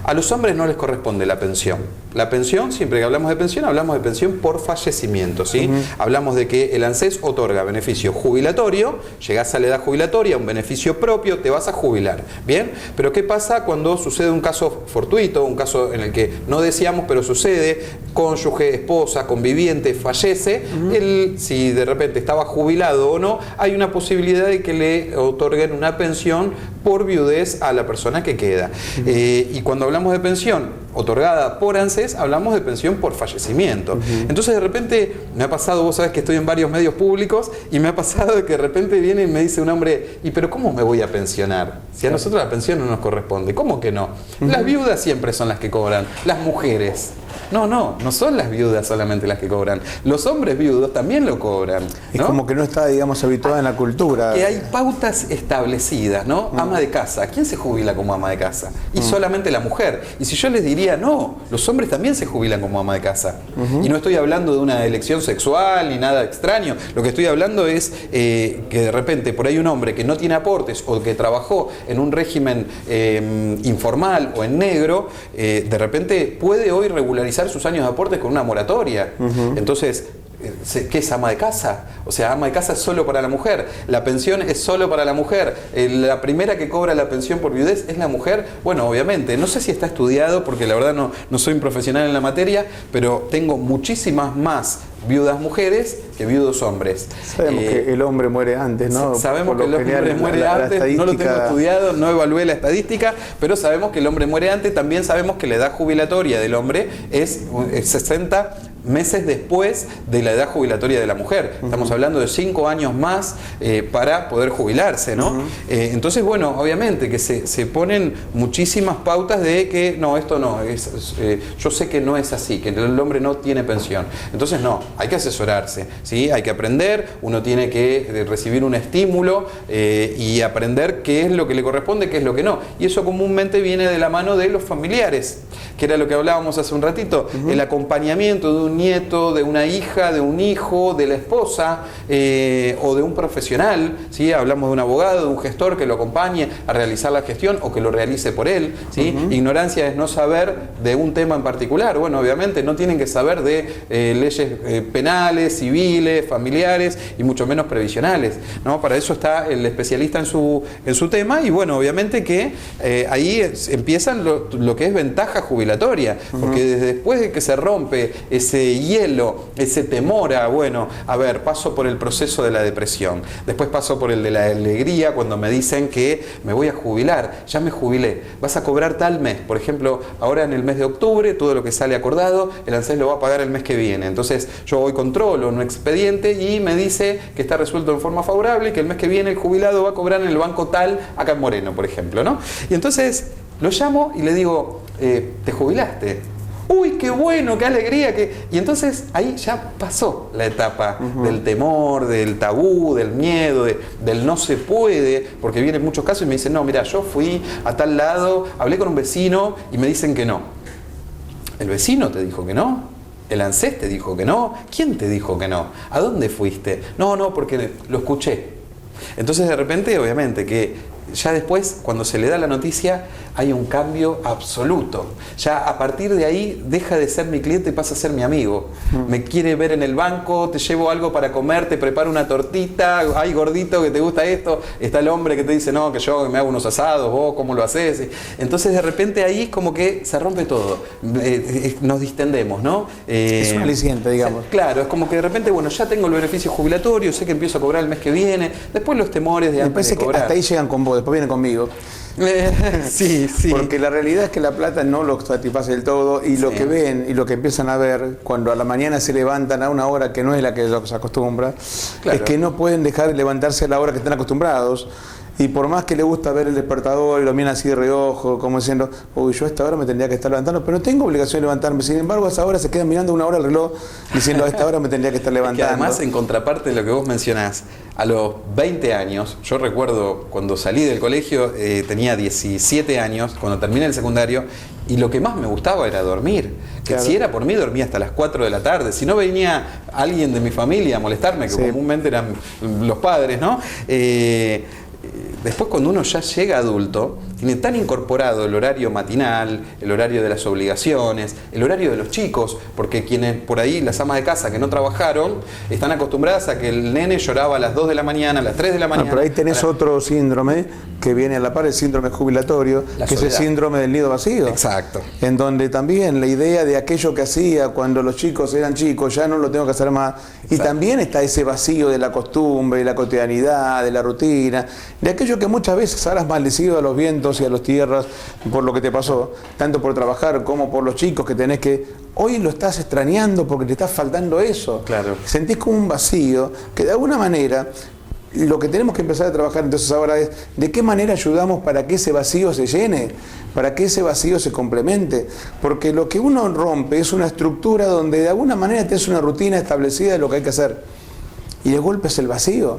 A los hombres no les corresponde la pensión. La pensión, siempre que hablamos de pensión por fallecimiento, ¿sí? Hablamos de que el ANSES otorga beneficio jubilatorio, llegás a la edad jubilatoria, un beneficio propio, te vas a jubilar, ¿bien? Pero ¿qué pasa cuando sucede un caso fortuito, un caso en el que no deseamos, pero sucede, cónyuge, esposa, conviviente, fallece, él, si de repente estaba jubilado o no, hay una posibilidad de que le otorguen una pensión por viudez a la persona que queda. Y cuando hablamos de pensión otorgada por ANSES, hablamos de pensión por fallecimiento. Entonces de repente me ha pasado, vos sabés que estoy en varios medios públicos, y me ha pasado de que de repente viene y me dice un hombre, ¿y pero cómo me voy a pensionar? Si a nosotros la pensión no nos corresponde. ¿Cómo que no? Las viudas siempre son las que cobran, las mujeres. No son las viudas solamente las que cobran. Los hombres viudos también lo cobran, ¿no? Es como que no está, digamos, habituada en la cultura. Que hay pautas establecidas, ¿no? Ama de casa. ¿Quién se jubila como ama de casa? Y solamente la mujer. Y si yo les diría, no, los hombres también se jubilan como ama de casa. Y no estoy hablando de una elección sexual ni nada extraño. Lo que estoy hablando es que de repente por ahí un hombre que no tiene aportes o que trabajó en un régimen informal o en negro, de repente puede hoy regularizar sus años de aportes con una moratoria. Entonces, ¿qué es ama de casa? O sea, ama de casa es solo para la mujer. La pensión es solo para la mujer. La primera que cobra la pensión por viudez es la mujer. Bueno, obviamente, no sé si está estudiado, porque la verdad no soy un profesional en la materia, pero tengo muchísimas más viudas mujeres que viudos hombres. Sabemos que el hombre muere antes, ¿no? Sabemos que el hombre muere antes, no lo tengo estudiado, no evalué la estadística, pero sabemos que el hombre muere antes. También sabemos que la edad jubilatoria del hombre es 60 meses después de la edad jubilatoria de la mujer. Estamos hablando de 5 años más para poder jubilarse, ¿no? Entonces, bueno, obviamente que se ponen muchísimas pautas de que no, esto no, yo sé que no es así, que el hombre no tiene pensión. Entonces, no, hay que asesorarse, ¿sí? Hay que aprender, uno tiene que recibir un estímulo y aprender qué es lo que le corresponde, qué es lo que no. Y eso comúnmente viene de la mano de los familiares, que era lo que hablábamos hace un ratito, el acompañamiento de un nieto, de una hija, de un hijo, de la esposa o de un profesional, ¿sí? Hablamos de un abogado, de un gestor que lo acompañe a realizar la gestión o que lo realice por él, ¿sí? Ignorancia es no saber de un tema en particular. Bueno, obviamente no tienen que saber de leyes penales, civiles, familiares y mucho menos previsionales, ¿no? Para eso está el especialista en su tema. Y bueno, obviamente que ahí empiezan lo que es ventaja jubilatoria, porque después de que se rompe ese hielo, ese temor a, bueno, a ver, paso por el proceso de la depresión, después paso por el de la alegría cuando me dicen que me voy a jubilar, ya me jubilé, vas a cobrar tal mes, por ejemplo, ahora en el mes de octubre, todo lo que sale acordado, el ANSES lo va a pagar el mes que viene. Entonces yo voy, controlo un expediente y me dice que está resuelto en forma favorable y que el mes que viene el jubilado va a cobrar en el banco tal, acá en Moreno, por ejemplo, ¿no? Y entonces lo llamo y le digo, ¿te jubilaste? ¡Uy, qué bueno, qué alegría! Y entonces ahí ya pasó la etapa del temor, del tabú, del miedo, del no se puede, porque vienen muchos casos y me dicen, no, mira, yo fui a tal lado, hablé con un vecino y me dicen que no. ¿El vecino te dijo que no? ¿El ANSES te dijo que no? ¿Quién te dijo que no? ¿A dónde fuiste? No, porque lo escuché. Entonces de repente, obviamente, que ya después, cuando se le da la noticia, hay un cambio absoluto. Ya a partir de ahí deja de ser mi cliente y pasa a ser mi amigo. Me quiere ver en el banco, te llevo algo para comer, te preparo una tortita, ay gordito que te gusta esto. Está el hombre que te dice, no, que yo me hago unos asados, vos cómo lo haces. Entonces de repente ahí es como que se rompe todo. Nos distendemos, ¿no? Es un aliciente, digamos. Claro, es como que de repente, bueno, ya tengo el beneficio jubilatorio, sé que empiezo a cobrar el mes que viene, después los temores de antes de cobrar. Que hasta ahí llegan con vos, después vienen conmigo. Sí. Porque la realidad es que la plata no lo satisface del todo y lo que ven y lo que empiezan a ver cuando a la mañana se levantan a una hora que no es la que se acostumbra, es que no pueden dejar de levantarse a la hora que están acostumbrados. Y por más que le gusta ver el despertador y lo miran así de reojo, como diciendo, uy, yo a esta hora me tendría que estar levantando, pero no tengo obligación de levantarme. Sin embargo, a esa hora se quedan mirando una hora el reloj diciendo, a esta hora me tendría que estar levantando. Que además, en contraparte de lo que vos mencionás, a los 20 años, yo recuerdo cuando salí del colegio, tenía 17 años, cuando terminé el secundario, y lo que más me gustaba era dormir. Que claro. Si era por mí, dormía hasta las 4 de la tarde. Si no venía alguien de mi familia a molestarme, que comúnmente eran los padres, ¿no? Después, cuando uno ya llega adulto, tiene tan incorporado el horario matinal, el horario de las obligaciones, el horario de los chicos, porque quienes por ahí, las amas de casa que no trabajaron, están acostumbradas a que el nene lloraba a las 2 de la mañana, a las 3 de la mañana. Pero ahí tenés otro síndrome que viene a la par, el síndrome jubilatorio, que es el síndrome del nido vacío. Exacto. En donde también la idea de aquello que hacía cuando los chicos eran chicos, ya no lo tengo que hacer más. Exacto. Y también está ese vacío de la costumbre, de la cotidianidad, de la rutina, de aquello que muchas veces has maldecido a los vientos y a las tierras por lo que te pasó, tanto por trabajar como por los chicos que tenés que... Hoy lo estás extrañando porque te está faltando eso. Claro. Sentís como un vacío que de alguna manera... Lo que tenemos que empezar a trabajar entonces ahora es de qué manera ayudamos para que ese vacío se llene, para que ese vacío se complemente, porque lo que uno rompe es una estructura donde de alguna manera tenés una rutina establecida de lo que hay que hacer y de golpe es el vacío,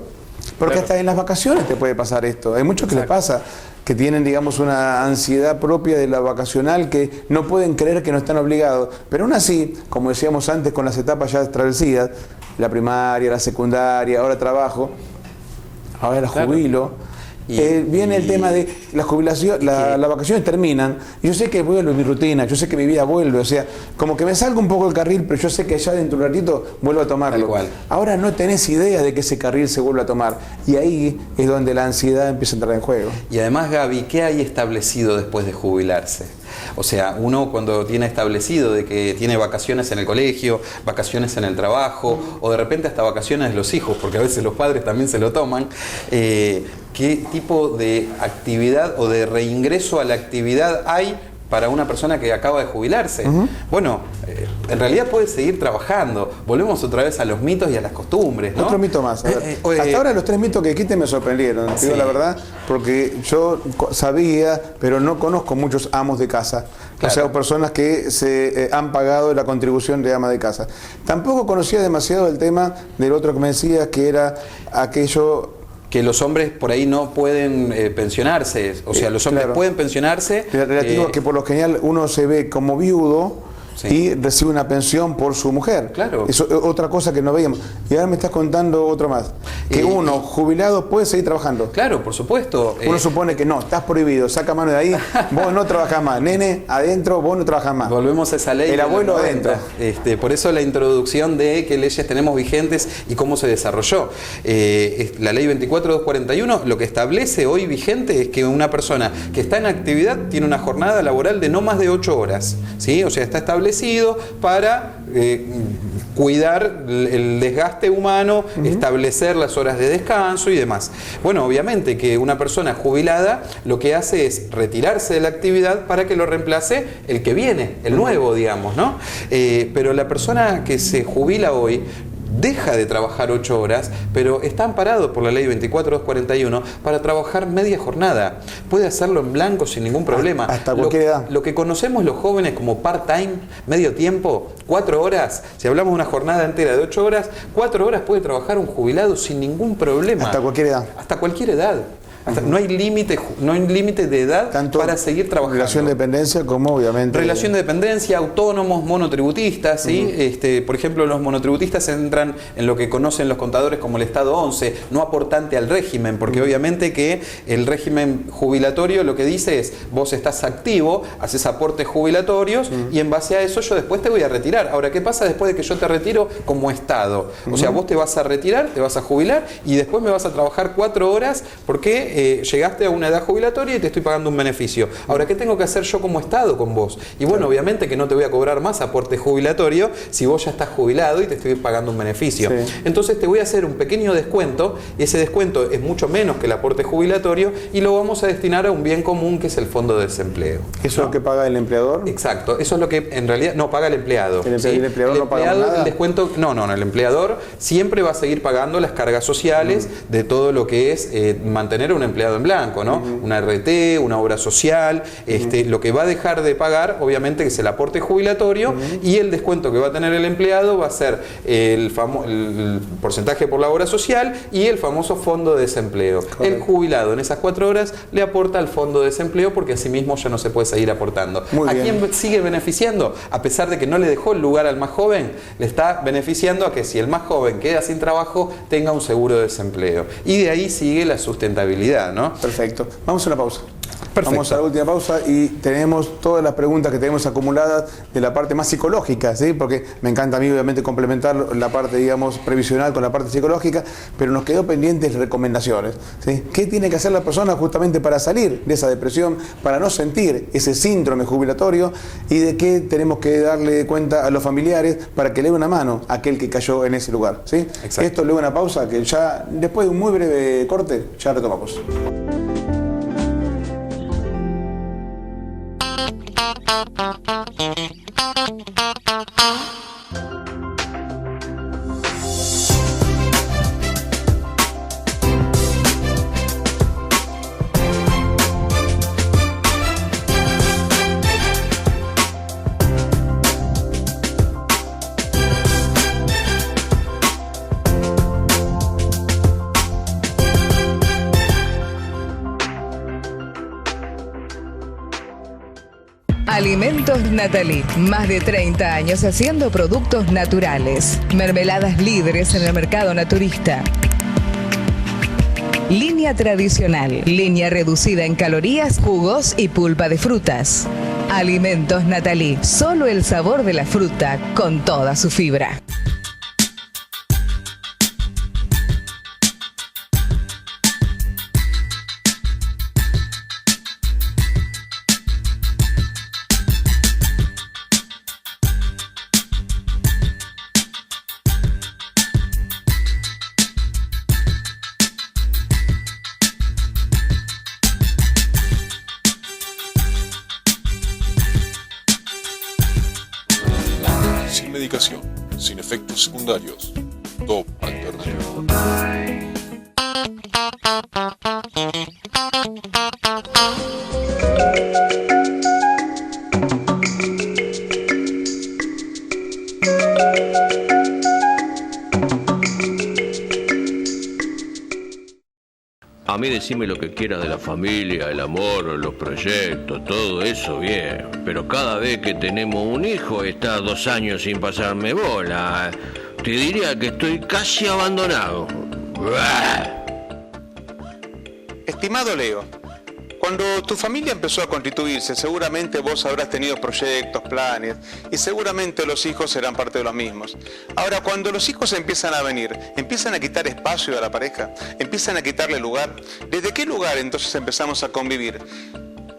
porque claro. Hasta en las vacaciones te puede pasar esto, hay muchos que les pasa, que tienen digamos una ansiedad propia de la vacacional que no pueden creer que no están obligados, pero aún así, como decíamos antes con las etapas ya establecidas, la primaria, la secundaria, ahora trabajo, ahora la jubilo, viene el tema de la jubilación, las vacaciones terminan, y yo sé que vuelve mi rutina, yo sé que mi vida vuelve, o sea, como que me salgo un poco del carril, pero yo sé que ya dentro de un ratito vuelvo a tomarlo. Ahora no tenés idea de que ese carril se vuelve a tomar, y ahí es donde la ansiedad empieza a entrar en juego. Y además, Gaby, ¿qué hay establecido después de jubilarse? O sea, uno cuando tiene establecido de que tiene vacaciones en el colegio, vacaciones en el trabajo, o de repente hasta vacaciones de los hijos, porque a veces los padres también se lo toman, ¿qué tipo de actividad o de reingreso a la actividad hay para una persona que acaba de jubilarse? Bueno, en realidad puede seguir trabajando. Volvemos otra vez a los mitos y a las costumbres, ¿no? Otro mito más. Hasta ahora los 3 mitos que dijiste me sorprendieron, digo la verdad, porque yo sabía, pero no conozco muchos amos de casa. Claro. O sea, personas que se han pagado la contribución de ama de casa. Tampoco conocía demasiado el tema del otro que me decías, que era aquello... Que los hombres por ahí no pueden pensionarse, o sea, los hombres pueden pensionarse. Relativo a que por lo general uno se ve como viudo y recibe una pensión por su mujer. Claro. Eso es otra cosa que no veíamos. Y ahora me estás contando otro más. Que uno, jubilado, puede seguir trabajando. Claro, por supuesto. Uno supone que no, estás prohibido, saca mano de ahí, vos no trabajás más. Nene, adentro, vos no trabajás más. Volvemos a esa ley. El abuelo adentro. Por eso la introducción de qué leyes tenemos vigentes y cómo se desarrolló. La ley 24241 lo que establece hoy vigente es que una persona que está en actividad tiene una jornada laboral de no más de 8 horas. ¿Sí? O sea, está establecido para cuidar el desgaste humano, establecer las horas de descanso y demás. Bueno, obviamente que una persona jubilada lo que hace es retirarse de la actividad para que lo reemplace el que viene, el nuevo, digamos, ¿no? Pero la persona que se jubila hoy deja de trabajar 8 horas, pero está amparado por la ley 24241 para trabajar media jornada. Puede hacerlo en blanco sin ningún problema. Hasta cualquier edad. Lo que conocemos los jóvenes como part-time, medio tiempo, 4 horas. Si hablamos de una jornada entera de 8 horas, 4 horas puede trabajar un jubilado sin ningún problema. Hasta cualquier edad. Hasta cualquier edad. No hay límite de edad tanto para seguir trabajando. Relación de dependencia como obviamente... Relación de dependencia, autónomos, monotributistas, ¿sí? Por ejemplo, los monotributistas entran en lo que conocen los contadores como el estado 11, no aportante al régimen, porque obviamente que el régimen jubilatorio lo que dice es, vos estás activo, haces aportes jubilatorios y en base a eso yo después te voy a retirar. Ahora, ¿qué pasa después de que yo te retiro como Estado? O sea, vos te vas a retirar, te vas a jubilar y después me vas a trabajar 4 horas porque llegaste a una edad jubilatoria y te estoy pagando un beneficio. Ahora, ¿qué tengo que hacer yo como Estado con vos? Y bueno, obviamente que no te voy a cobrar más aporte jubilatorio si vos ya estás jubilado y te estoy pagando un beneficio. Sí. Entonces te voy a hacer un pequeño descuento, y ese descuento es mucho menos que el aporte jubilatorio y lo vamos a destinar a un bien común que es el fondo de desempleo. ¿Eso es lo que paga el empleador? Exacto, eso es lo que en realidad no paga el empleado. ¿El empleador no paga nada? El descuento, no, el empleador siempre va a seguir pagando las cargas sociales de todo lo que es mantener a un empleado en blanco, ¿no? Una RT, una obra social, lo que va a dejar de pagar, obviamente, que es el aporte jubilatorio y el descuento que va a tener el empleado va a ser el porcentaje por la obra social y el famoso fondo de desempleo. Correcto. El jubilado en esas 4 horas le aporta al fondo de desempleo porque asimismo ya no se puede seguir aportando. Muy ¿A bien. quién sigue beneficiando? A pesar de que no le dejó el lugar al más joven, le está beneficiando a que si el más joven queda sin trabajo, tenga un seguro de desempleo. Y de ahí sigue la sustentabilidad, ¿no? Perfecto. Vamos a una pausa. Perfecto. Vamos a la última pausa y tenemos todas las preguntas que tenemos acumuladas de la parte más psicológica, ¿sí? Porque me encanta a mí obviamente complementar la parte, digamos, previsional con la parte psicológica, pero nos quedó pendientes recomendaciones, ¿sí? ¿Qué tiene que hacer la persona justamente para salir de esa depresión, para no sentir ese síndrome jubilatorio y de qué tenemos que darle cuenta a los familiares para que le dé una mano a aquel que cayó en ese lugar, ¿sí? Exacto. Esto luego una pausa que ya después de un muy breve corte ya retomamos. Alimentos Nathalie, más de 30 años haciendo productos naturales. Mermeladas líderes en el mercado naturista. Línea tradicional, línea reducida en calorías, jugos y pulpa de frutas. Alimentos Nathalie, solo el sabor de la fruta con toda su fibra. Sin medicación, sin efectos secundarios. Top alternativo. A mí decime lo que quieras de la familia, el amor, los proyectos, todo eso bien. Pero cada vez que tenemos un hijo, está 2 años sin pasarme bola. Te diría que estoy casi abandonado. Estimado Leo, cuando tu familia empezó a constituirse, seguramente vos habrás tenido proyectos, planes, y seguramente los hijos serán parte de los mismos. Ahora, cuando los hijos empiezan a venir, empiezan a quitar espacio a la pareja, empiezan a quitarle lugar, ¿desde qué lugar entonces empezamos a convivir?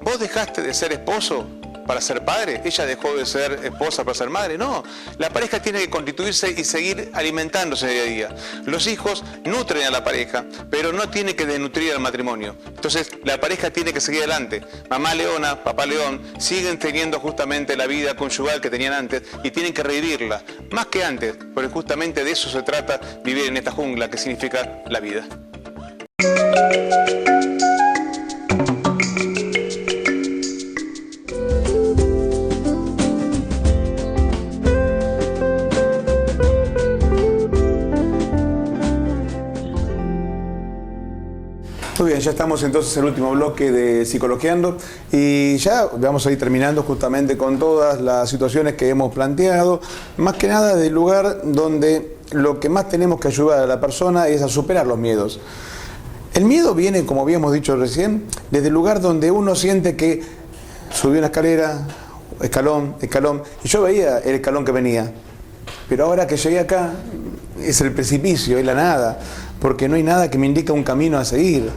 ¿Vos dejaste de ser esposo para ser padre? ¿Ella dejó de ser esposa para ser madre? No, la pareja tiene que constituirse y seguir alimentándose día a día. Los hijos nutren a la pareja, pero no tienen que desnutrir al matrimonio. Entonces la pareja tiene que seguir adelante. Mamá leona, papá león, siguen teniendo justamente la vida conyugal que tenían antes y tienen que revivirla, más que antes, porque justamente de eso se trata, vivir en esta jungla que significa la vida. Muy bien, ya estamos entonces en el último bloque de Psicologiando y ya vamos a ir terminando justamente con todas las situaciones que hemos planteado, más que nada del lugar donde lo que más tenemos que ayudar a la persona es a superar los miedos. El miedo viene, como habíamos dicho recién, desde el lugar donde uno siente que subió una escalera, escalón, y yo veía el escalón que venía, pero ahora que llegué acá es el precipicio, es la nada, porque no hay nada que me indique un camino a seguir.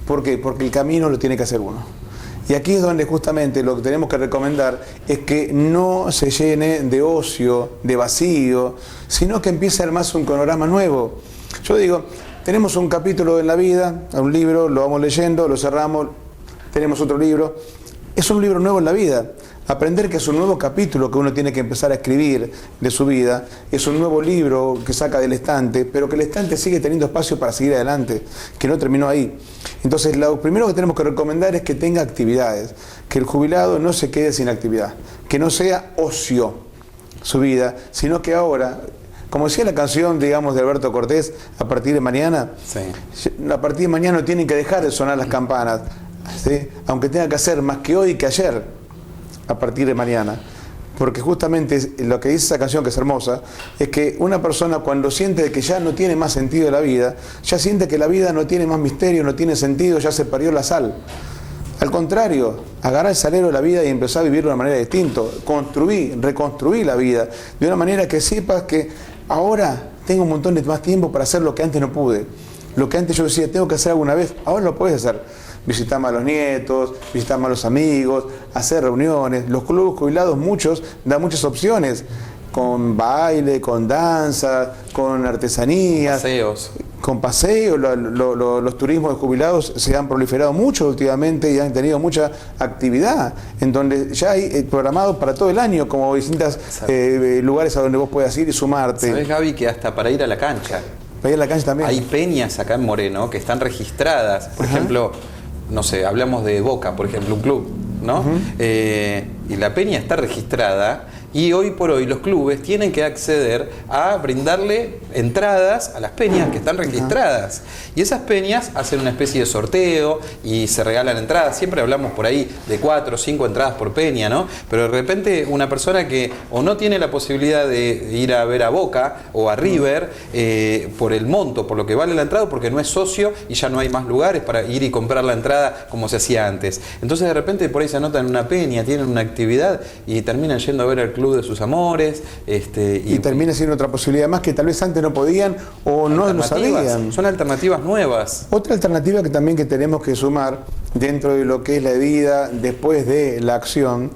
¿Por qué? Porque el camino lo tiene que hacer uno. Y aquí es donde justamente lo que tenemos que recomendar es que no se llene de ocio, de vacío, sino que empiece a armarse un panorama nuevo. Yo digo, tenemos un capítulo en la vida, un libro, lo vamos leyendo, lo cerramos, tenemos otro libro. Es un libro nuevo en la vida. Aprender que es un nuevo capítulo que uno tiene que empezar a escribir de su vida, es un nuevo libro que saca del estante, pero que el estante sigue teniendo espacio para seguir adelante, que no terminó ahí. Entonces, lo primero que tenemos que recomendar es que tenga actividades, que el jubilado no se quede sin actividad, que no sea ocio su vida, sino que ahora, como decía la canción, digamos, de Alberto Cortés, a partir de mañana, a partir de mañana no tienen que dejar de sonar las campanas, ¿sí? Aunque tenga que hacer más que hoy que ayer, a partir de mañana, porque justamente lo que dice esa canción, que es hermosa, es que una persona cuando siente que ya no tiene más sentido de la vida, ya siente que la vida no tiene más misterio, no tiene sentido, ya se perdió la sal. Al contrario, agarrar el salero de la vida y empezar a vivir de una manera distinta, reconstruir la vida, de una manera que sepas que ahora tengo un montón de más tiempo para hacer lo que antes no pude. Lo que antes yo decía, tengo que hacer alguna vez, ahora lo puedes hacer. Visitar más a los nietos, visitar más a los amigos, hacer reuniones. Los clubes jubilados, muchos, dan muchas opciones, con baile, con danza, con artesanías, paseos. Con paseos. Los turismos de jubilados se han proliferado mucho últimamente y han tenido mucha actividad, en donde ya hay programado para todo el año, como distintos lugares a donde vos puedas ir y sumarte. ¿Sabés, Gaby, que hasta para ir a la cancha? Para ir a la cancha también. Hay peñas acá en Moreno que están registradas, por ejemplo, no sé, hablamos de Boca, por ejemplo, un club, ¿no? Y la peña está registrada y hoy por hoy los clubes tienen que acceder a brindarle entradas a las peñas que están registradas. Y esas peñas hacen una especie de sorteo y se regalan entradas. Siempre hablamos por ahí de 4 o 5 entradas por peña, ¿no? Pero de repente una persona que o no tiene la posibilidad de ir a ver a Boca o a River por el monto, por lo que vale la entrada, porque no es socio y ya no hay más lugares para ir y comprar la entrada como se hacía antes. Entonces de repente por ahí se anotan en una peña, tienen una actividad y terminan yendo a ver al club de sus amores. Y termina siendo otra posibilidad más que tal vez antes no podían o no lo sabían. Son alternativas nuevas. Otra alternativa que también que tenemos que sumar dentro de lo que es la vida después de la acción,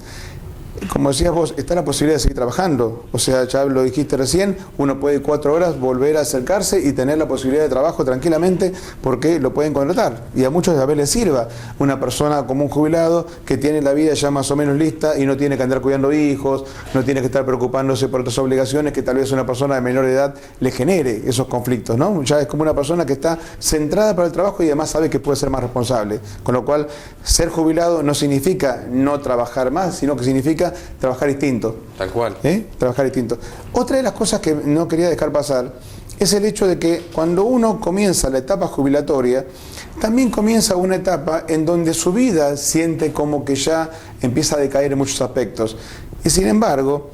como decías vos, está la posibilidad de seguir trabajando. O sea, ya lo dijiste recién, uno puede 4 horas volver a acercarse y tener la posibilidad de trabajo tranquilamente porque lo pueden contratar. Y a muchos a veces les sirva una persona como un jubilado que tiene la vida ya más o menos lista y no tiene que andar cuidando hijos, no tiene que estar preocupándose por otras obligaciones que tal vez una persona de menor edad le genere esos conflictos, ¿no? Ya es como una persona que está centrada para el trabajo y además sabe que puede ser más responsable. Con lo cual, ser jubilado no significa no trabajar más, sino que significa trabajar distinto. Tal cual. Trabajar distinto. Otra de las cosas que no quería dejar pasar es el hecho de que cuando uno comienza la etapa jubilatoria, también comienza una etapa en donde su vida siente como que ya empieza a decaer en muchos aspectos. Y sin embargo,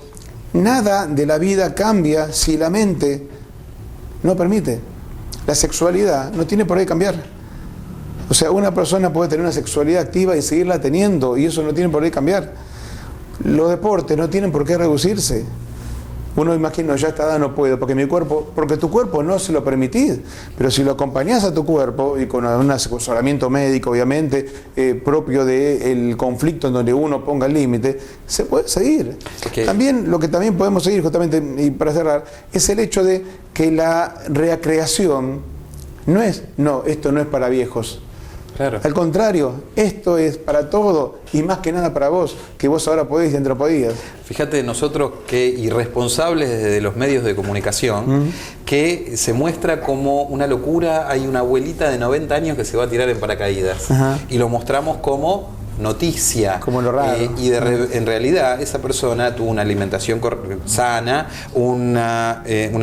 nada de la vida cambia si la mente no permite. La sexualidad no tiene por qué cambiar. O sea, una persona puede tener una sexualidad activa y seguirla teniendo, y eso no tiene por qué cambiar. Los deportes no tienen por qué reducirse. Uno imagina, ya a esta edad no puedo, porque tu cuerpo no se lo permitís, pero si lo acompañás a tu cuerpo y con un asesoramiento médico, obviamente, propio del conflicto en donde uno ponga el límite, se puede seguir. Okay. También, lo que también podemos seguir, justamente, y para cerrar, es el hecho de que la recreación esto no es para viejos. Claro. Al contrario, esto es para todo y más que nada para vos, que vos ahora podés y antes no podías. Fíjate, nosotros que irresponsables desde los medios de comunicación, que se muestra como una locura, hay una abuelita de 90 años que se va a tirar en paracaídas. Y lo mostramos como noticia. Como lo raro. En realidad esa persona tuvo una alimentación sana, un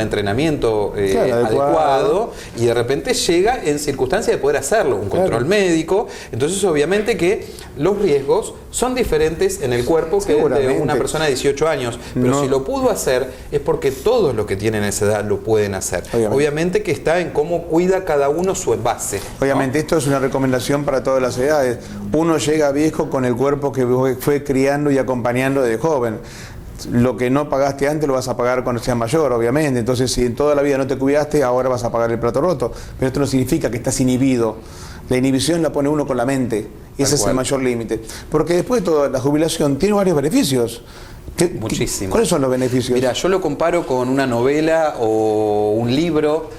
entrenamiento adecuado, y de repente llega en circunstancia de poder hacerlo, un control médico. Entonces obviamente que los riesgos son diferentes en el cuerpo que de una persona de 18 años, pero si lo pudo hacer es porque todos los que tienen esa edad lo pueden hacer. Obviamente que está en cómo cuida cada uno su envase. Obviamente, ¿no? Esto es una recomendación para todas las edades. Uno llega viejo con el cuerpo que fue criando y acompañando desde joven. Lo que no pagaste antes lo vas a pagar cuando seas mayor, obviamente. Entonces, si en toda la vida no te cuidaste, ahora vas a pagar el plato roto. Pero esto no significa que estás inhibido. La inhibición la pone uno con la mente. Ese es el mayor límite. Porque después de todo, la jubilación tiene varios beneficios. Muchísimo. ¿Cuáles son los beneficios? Mira, yo lo comparo con una novela o un libro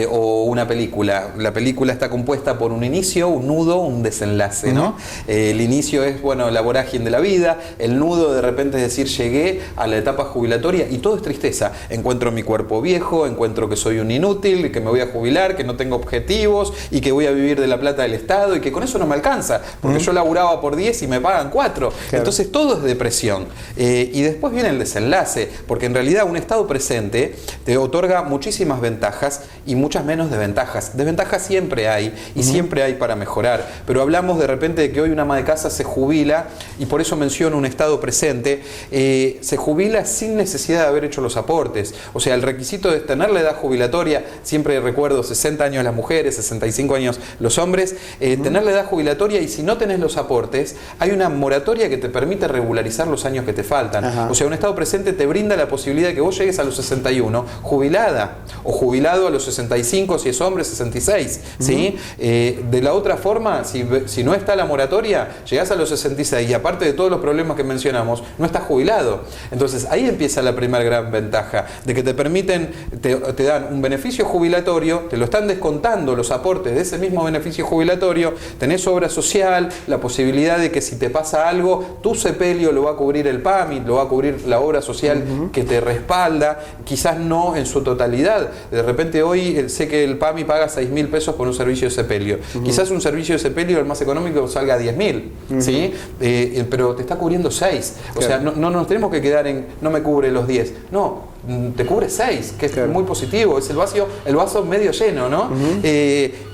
o una película. La película está compuesta por un inicio, un nudo, un desenlace, ¿no? El inicio es, bueno, la vorágine de la vida. El nudo de repente es decir, llegué a la etapa jubilatoria y todo es tristeza. Encuentro mi cuerpo viejo, encuentro que soy un inútil, que me voy a jubilar, que no tengo objetivos y que voy a vivir de la plata del Estado y que con eso no me alcanza, porque yo laburaba por 10 y me pagan 4. Claro. Entonces todo es depresión. Y después viene el desenlace, porque en realidad un estado presente te otorga muchísimas ventajas y muchas menos desventajas. Desventajas siempre hay y siempre hay para mejorar, pero hablamos de repente de que hoy una ama de casa se jubila, y por eso menciono un estado presente, se jubila sin necesidad de haber hecho los aportes. O sea, el requisito de tener la edad jubilatoria, siempre recuerdo 60 años las mujeres, 65 años los hombres, tener la edad jubilatoria, y si no tenés los aportes, hay una moratoria que te permite regularizar los años que te faltan. O sea, un estado presente te brinda la posibilidad de que vos llegues a los 61 jubilada, o jubilado a los 65 si es hombre, 66, ¿sí? De la otra forma, si no está la moratoria, llegás a los 66 y aparte de todos los problemas que mencionamos, no estás jubilado. Entonces ahí empieza la primera gran ventaja, de que te permiten, te dan un beneficio jubilatorio, te lo están descontando los aportes de ese mismo beneficio jubilatorio, tenés obra social, la posibilidad de que si te pasa algo, tu sepelio lo va a cubrir el PAMI, lo va a cubrir la obra social que te respalda, quizás no en su totalidad. De repente hoy sé que el PAMI paga 6.000 pesos por un servicio de sepelio. Quizás un servicio de sepelio, el más económico, salga a 10.000, ¿sí? Pero te está cubriendo 6. O sea, no nos tenemos que quedar en no me cubre los 10. No, te cubre 6, que es muy positivo. Es el vaso medio lleno, ¿no?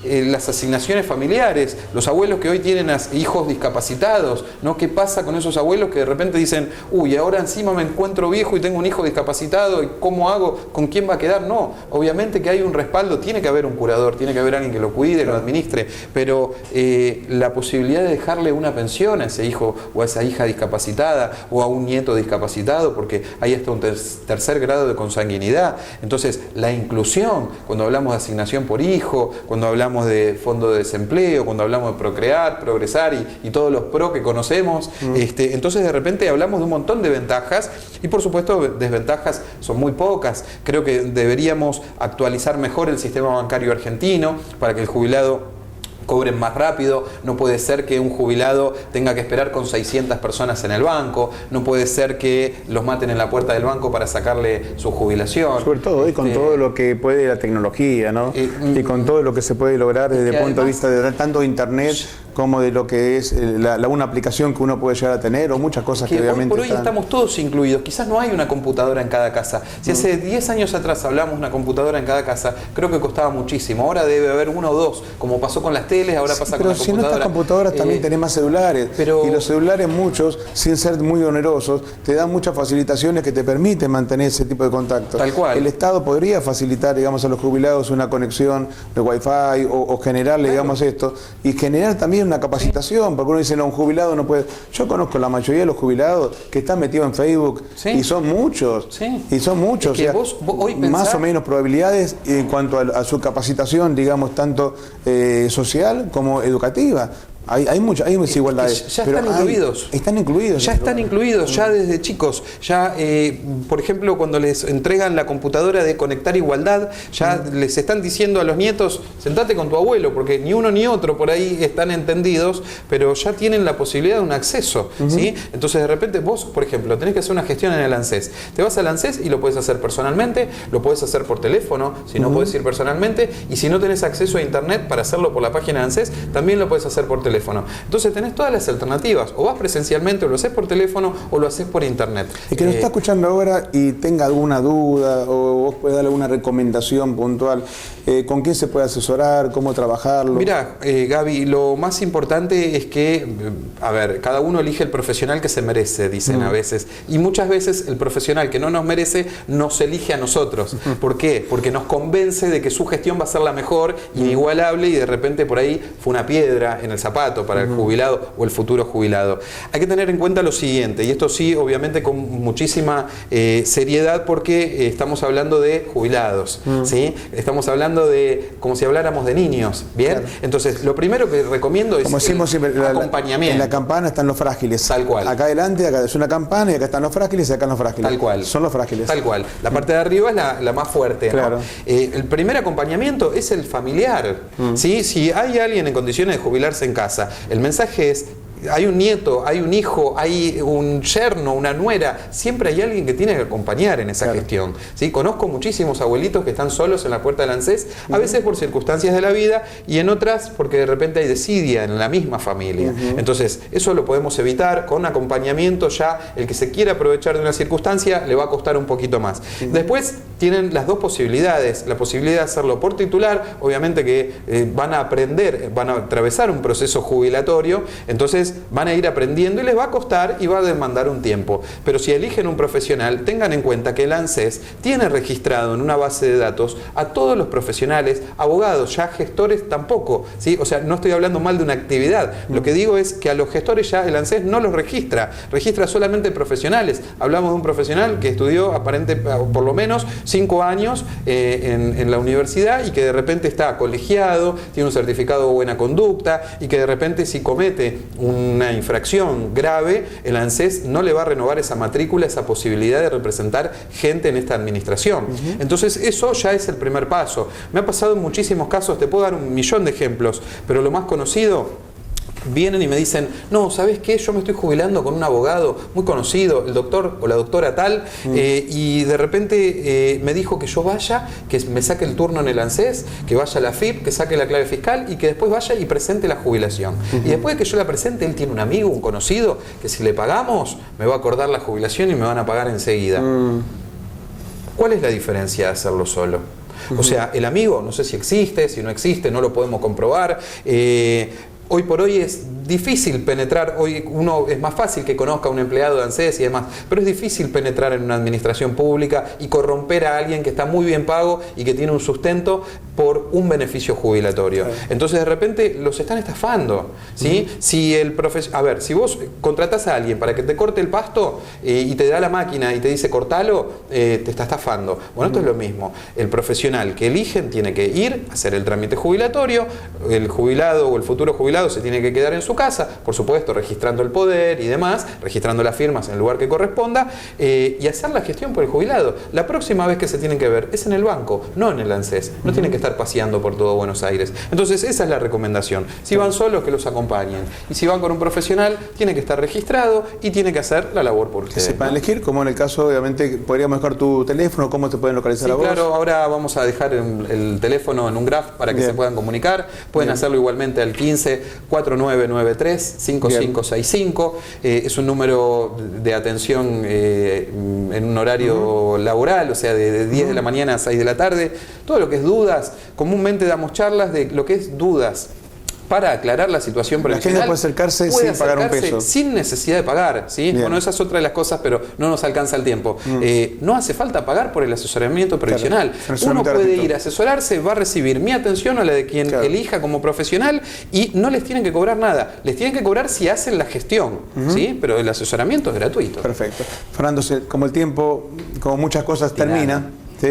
Las asignaciones familiares, los abuelos que hoy tienen hijos discapacitados, ¿no? ¿Qué pasa con esos abuelos que de repente dicen, uy, ahora encima me encuentro viejo y tengo un hijo discapacitado, ¿y cómo hago? ¿Con quién va a quedar? No, obviamente que hay un respaldo, tiene que haber un curador, tiene que haber alguien que lo cuide, lo administre, pero la posibilidad de dejarle una pensión a ese hijo o a esa hija discapacitada o a un nieto discapacitado, porque hay hasta un tercer grado de consanguinidad. Entonces, la inclusión, cuando hablamos de asignación por hijo, cuando hablamos de fondo de desempleo, cuando hablamos de procrear, progresar y todos los pro que conocemos, entonces de repente hablamos de un montón de ventajas, y por supuesto desventajas son muy pocas. Creo que deberíamos actualizar mejor el sistema bancario argentino para que el jubilado cobren más rápido. No puede ser que un jubilado tenga que esperar con 600 personas en el banco, no puede ser que los maten en la puerta del banco para sacarle su jubilación. Sobre todo hoy con todo lo que puede la tecnología, ¿no? Y con todo lo que se puede lograr desde el punto de vista de tanto internet como de lo que es una aplicación que uno puede llegar a tener, o muchas cosas que obviamente hoy por hoy estamos todos incluidos. Quizás no hay una computadora en cada casa. Si hace 10 años atrás hablamos de una computadora en cada casa, creo que costaba muchísimo. Ahora debe haber uno o dos, como pasó con las teles, ahora pasa con la computadora. Pero si no estás computadoras también tenés más celulares, y los celulares muchos, sin ser muy onerosos, te dan muchas facilitaciones que te permiten mantener ese tipo de contacto. Tal cual. El Estado podría facilitar, digamos, a los jubilados una conexión de Wi-Fi o generarle, digamos, esto, y generar también una capacitación, porque uno dice, no, un jubilado no puede. Yo conozco la mayoría de los jubilados que están metidos en Facebook, y son muchos, y son muchos, es que o sea, vos hoy más o menos probabilidades en cuanto a su capacitación, digamos, tanto social como educativa. Hay muchas desigualdades. Ya están incluidos. Están incluidos. Ya están incluidos, ya desde chicos. Ya, por ejemplo, cuando les entregan la computadora de Conectar Igualdad, ya les están diciendo a los nietos, sentate con tu abuelo, porque ni uno ni otro por ahí están entendidos, pero ya tienen la posibilidad de un acceso, ¿sí? Entonces, de repente, vos, por ejemplo, tenés que hacer una gestión en el ANSES. Te vas al ANSES y lo puedes hacer personalmente, lo puedes hacer por teléfono, si no puedes ir personalmente, y si no tenés acceso a internet para hacerlo por la página de ANSES, también lo puedes hacer por teléfono. teléfono. Entonces tenés todas las alternativas, o vas presencialmente, o lo haces por teléfono, o lo haces por internet. El que nos está escuchando ahora y tenga alguna duda, o vos podés darle alguna recomendación puntual, ¿con quién se puede asesorar? ¿Cómo trabajarlo? Mirá, Gaby, lo más importante es que, a ver, cada uno elige el profesional que se merece, dicen a veces, y muchas veces el profesional que no nos merece nos elige a nosotros. ¿Por qué? Porque nos convence de que su gestión va a ser la mejor, inigualable, y de repente por ahí fue una piedra en el zapato para el jubilado o el futuro jubilado. Hay que tener en cuenta lo siguiente, y esto sí, obviamente con muchísima seriedad, porque estamos hablando de jubilados, ¿sí? Estamos hablando de como si habláramos de niños, ¿bien? Claro. Entonces, lo primero que recomiendo es, como decimos siempre, acompañamiento. En la campana están los frágiles. Tal cual. Acá adelante, acá es una campana, y acá están los frágiles, y acá están los frágiles. Tal cual. Son los frágiles. Tal cual. La parte de arriba es la más fuerte, claro, ¿no? El primer acompañamiento es el familiar, ¿sí? Si hay alguien en condiciones de jubilarse en casa, el mensaje es: hay un nieto, hay un hijo, hay un yerno, una nuera, siempre hay alguien que tiene que acompañar en esa gestión, ¿sí? Conozco muchísimos abuelitos que están solos en la puerta del ANSES, a veces por circunstancias de la vida, y en otras porque de repente hay desidia en la misma familia. Entonces, eso lo podemos evitar con acompañamiento. Ya el que se quiera aprovechar de una circunstancia le va a costar un poquito más. Después tienen las dos posibilidades: la posibilidad de hacerlo por titular, obviamente que van a aprender, van a atravesar un proceso jubilatorio, entonces van a ir aprendiendo y les va a costar y va a demandar un tiempo. Pero si eligen un profesional, tengan en cuenta que el ANSES tiene registrado en una base de datos a todos los profesionales, abogados, ya gestores tampoco, ¿sí? O sea, no estoy hablando mal de una actividad. Lo que digo es que a los gestores ya el ANSES no los registra solamente profesionales. Hablamos de un profesional que estudió por lo menos 5 años en la universidad, y que de repente está colegiado, tiene un certificado de buena conducta, y que de repente, si comete una infracción grave, el ANSES no le va a renovar esa matrícula, esa posibilidad de representar gente en esta administración. Entonces, eso ya es el primer paso. Me ha pasado en muchísimos casos, te puedo dar 1.000.000 de ejemplos, pero lo más conocido: vienen y me dicen: no, ¿sabes qué? Yo me estoy jubilando con un abogado muy conocido, el doctor o la doctora tal, y de repente me dijo que yo vaya, que me saque el turno en el ANSES, que vaya a la FIP, que saque la clave fiscal, y que después vaya y presente la jubilación. Y después de que yo la presente, él tiene un amigo, un conocido, que si le pagamos, me va a acordar la jubilación y me van a pagar enseguida. ¿Cuál es la diferencia de hacerlo solo? O sea, el amigo, no sé si existe, si no existe, no lo podemos comprobar. Hoy por hoy es difícil penetrar, hoy uno es más fácil que conozca a un empleado de ANSES y demás, pero es difícil penetrar en una administración pública y corromper a alguien que está muy bien pago y que tiene un sustento por un beneficio jubilatorio. Entonces, de repente los están estafando, ¿sí? Si si vos contratás a alguien para que te corte el pasto y te da la máquina y te dice cortalo, te está estafando. Bueno, esto es lo mismo. El profesional que eligen tiene que ir a hacer el trámite jubilatorio, el jubilado o el futuro jubilado se tiene que quedar en su casa, por supuesto registrando el poder y demás, registrando las firmas en el lugar que corresponda, y hacer la gestión por el jubilado. La próxima vez que se tienen que ver es en el banco, no en el ANSES. No tienen que estar paseando por todo Buenos Aires. Entonces, esa es la recomendación. Si van solos, que los acompañen. Y si van con un profesional, tiene que estar registrado y tiene que hacer la labor por ustedes. Que sepan elegir, como en el caso, obviamente, podríamos dejar tu teléfono, cómo te pueden localizar a vos. Claro, ahora vamos a dejar el teléfono en un graph para que se puedan comunicar. Pueden hacerlo igualmente al 15-4993-5565. Es un número de atención en un horario laboral, o sea, de 10 de la mañana a 6 de la tarde. Todo lo que es dudas, comúnmente damos charlas de lo que es dudas para aclarar la situación previsional. La gente puede acercarse sin pagar un peso. Sin necesidad de pagar, ¿sí? Bueno, esa es otra de las cosas, pero no nos alcanza el tiempo. No hace falta pagar por el asesoramiento previsional. Claro. Uno puede ir a asesorarse, va a recibir mi atención o la de quien elija como profesional, y no les tienen que cobrar nada. Les tienen que cobrar si hacen la gestión, ¿sí? Pero el asesoramiento es gratuito. Perfecto. Fernando, como el tiempo, como muchas cosas, termina. ¿Sí?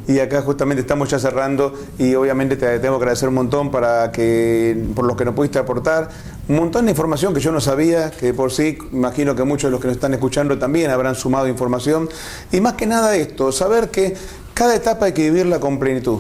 Y acá justamente estamos ya cerrando, y obviamente te tengo que agradecer un montón por lo que nos pudiste aportar, un montón de información que yo no sabía, que por sí imagino que muchos de los que nos están escuchando también habrán sumado información, y más que nada esto, saber que cada etapa hay que vivirla con plenitud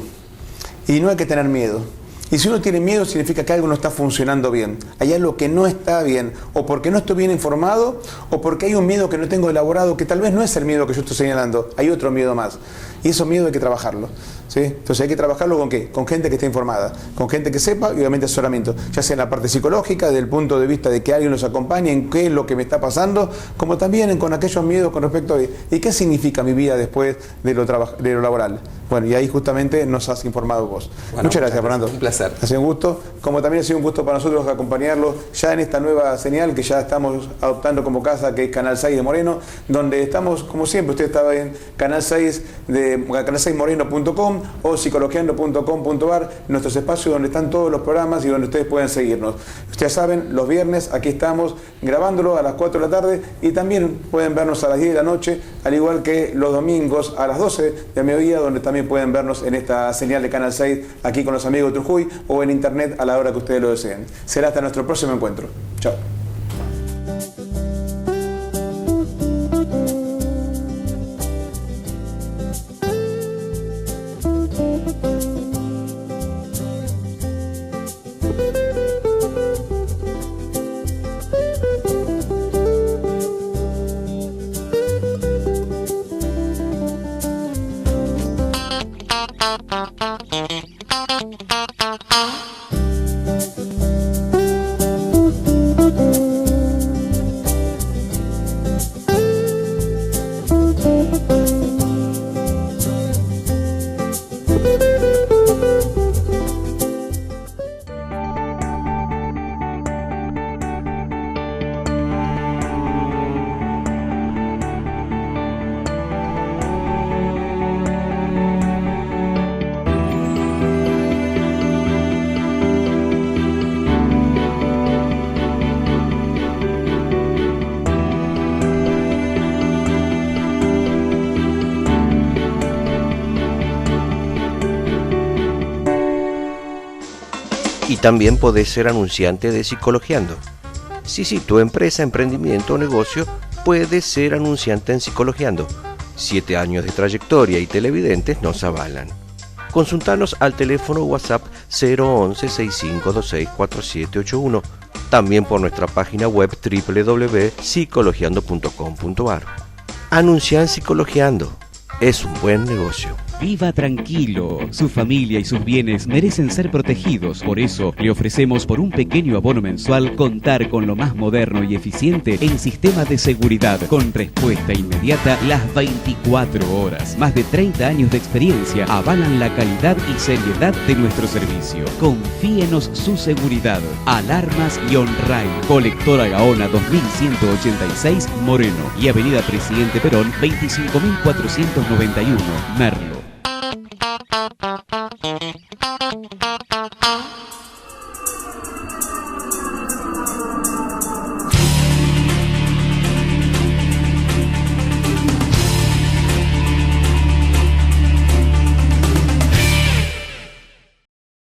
y no hay que tener miedo. Y si uno tiene miedo, significa que algo no está funcionando bien. Hay algo que no está bien, o porque no estoy bien informado, o porque hay un miedo que no tengo elaborado, que tal vez no es el miedo que yo estoy señalando, hay otro miedo más. Y esos miedos hay que trabajarlo, ¿sí? Entonces hay que trabajarlo ¿con qué? Con gente que esté informada, con gente que sepa y obviamente asesoramiento, ya sea en la parte psicológica, desde el punto de vista de que alguien nos acompañe en qué es lo que me está pasando, como también con aquellos miedos con respecto a ¿y qué significa mi vida después de lo laboral? Bueno, y ahí justamente nos has informado vos. Bueno, muchas gracias, Fernando. Un placer. Ha sido un gusto, como también ha sido un gusto para nosotros acompañarlos ya en esta nueva señal que ya estamos adoptando como casa, que es Canal 6 de Moreno, donde estamos, como siempre, usted estaba en Canal 6 canal6moreno.com o psicologiando.com.ar, nuestros espacios donde están todos los programas y donde ustedes pueden seguirnos. Ustedes saben, los viernes aquí estamos grabándolo a las 4 de la tarde y también pueden vernos a las 10 de la noche, al igual que los domingos a las 12 de mediodía, donde también pueden vernos en esta señal de Canal 6 aquí con los amigos de Trujuy o en internet a la hora que ustedes lo deseen. Será hasta nuestro próximo encuentro. Chao. Y también podés ser anunciante de Psicologiando. Sí, tu empresa, emprendimiento o negocio puede ser anunciante en Psicologiando. 7 años de trayectoria y televidentes nos avalan. Consultanos al teléfono WhatsApp 011-6526-4781. También por nuestra página web www.psicologiando.com.ar. Anuncia en Psicologiando. Es un buen negocio. Viva tranquilo. Su familia y sus bienes merecen ser protegidos. Por eso, le ofrecemos por un pequeño abono mensual contar con lo más moderno y eficiente en sistemas de seguridad, con respuesta inmediata las 24 horas. Más de 30 años de experiencia avalan la calidad y seriedad de nuestro servicio. Confíenos su seguridad. Alarmas y On-Ride. Colectora Gaona 2186, Moreno. Y Avenida Presidente Perón 25491, Merlo.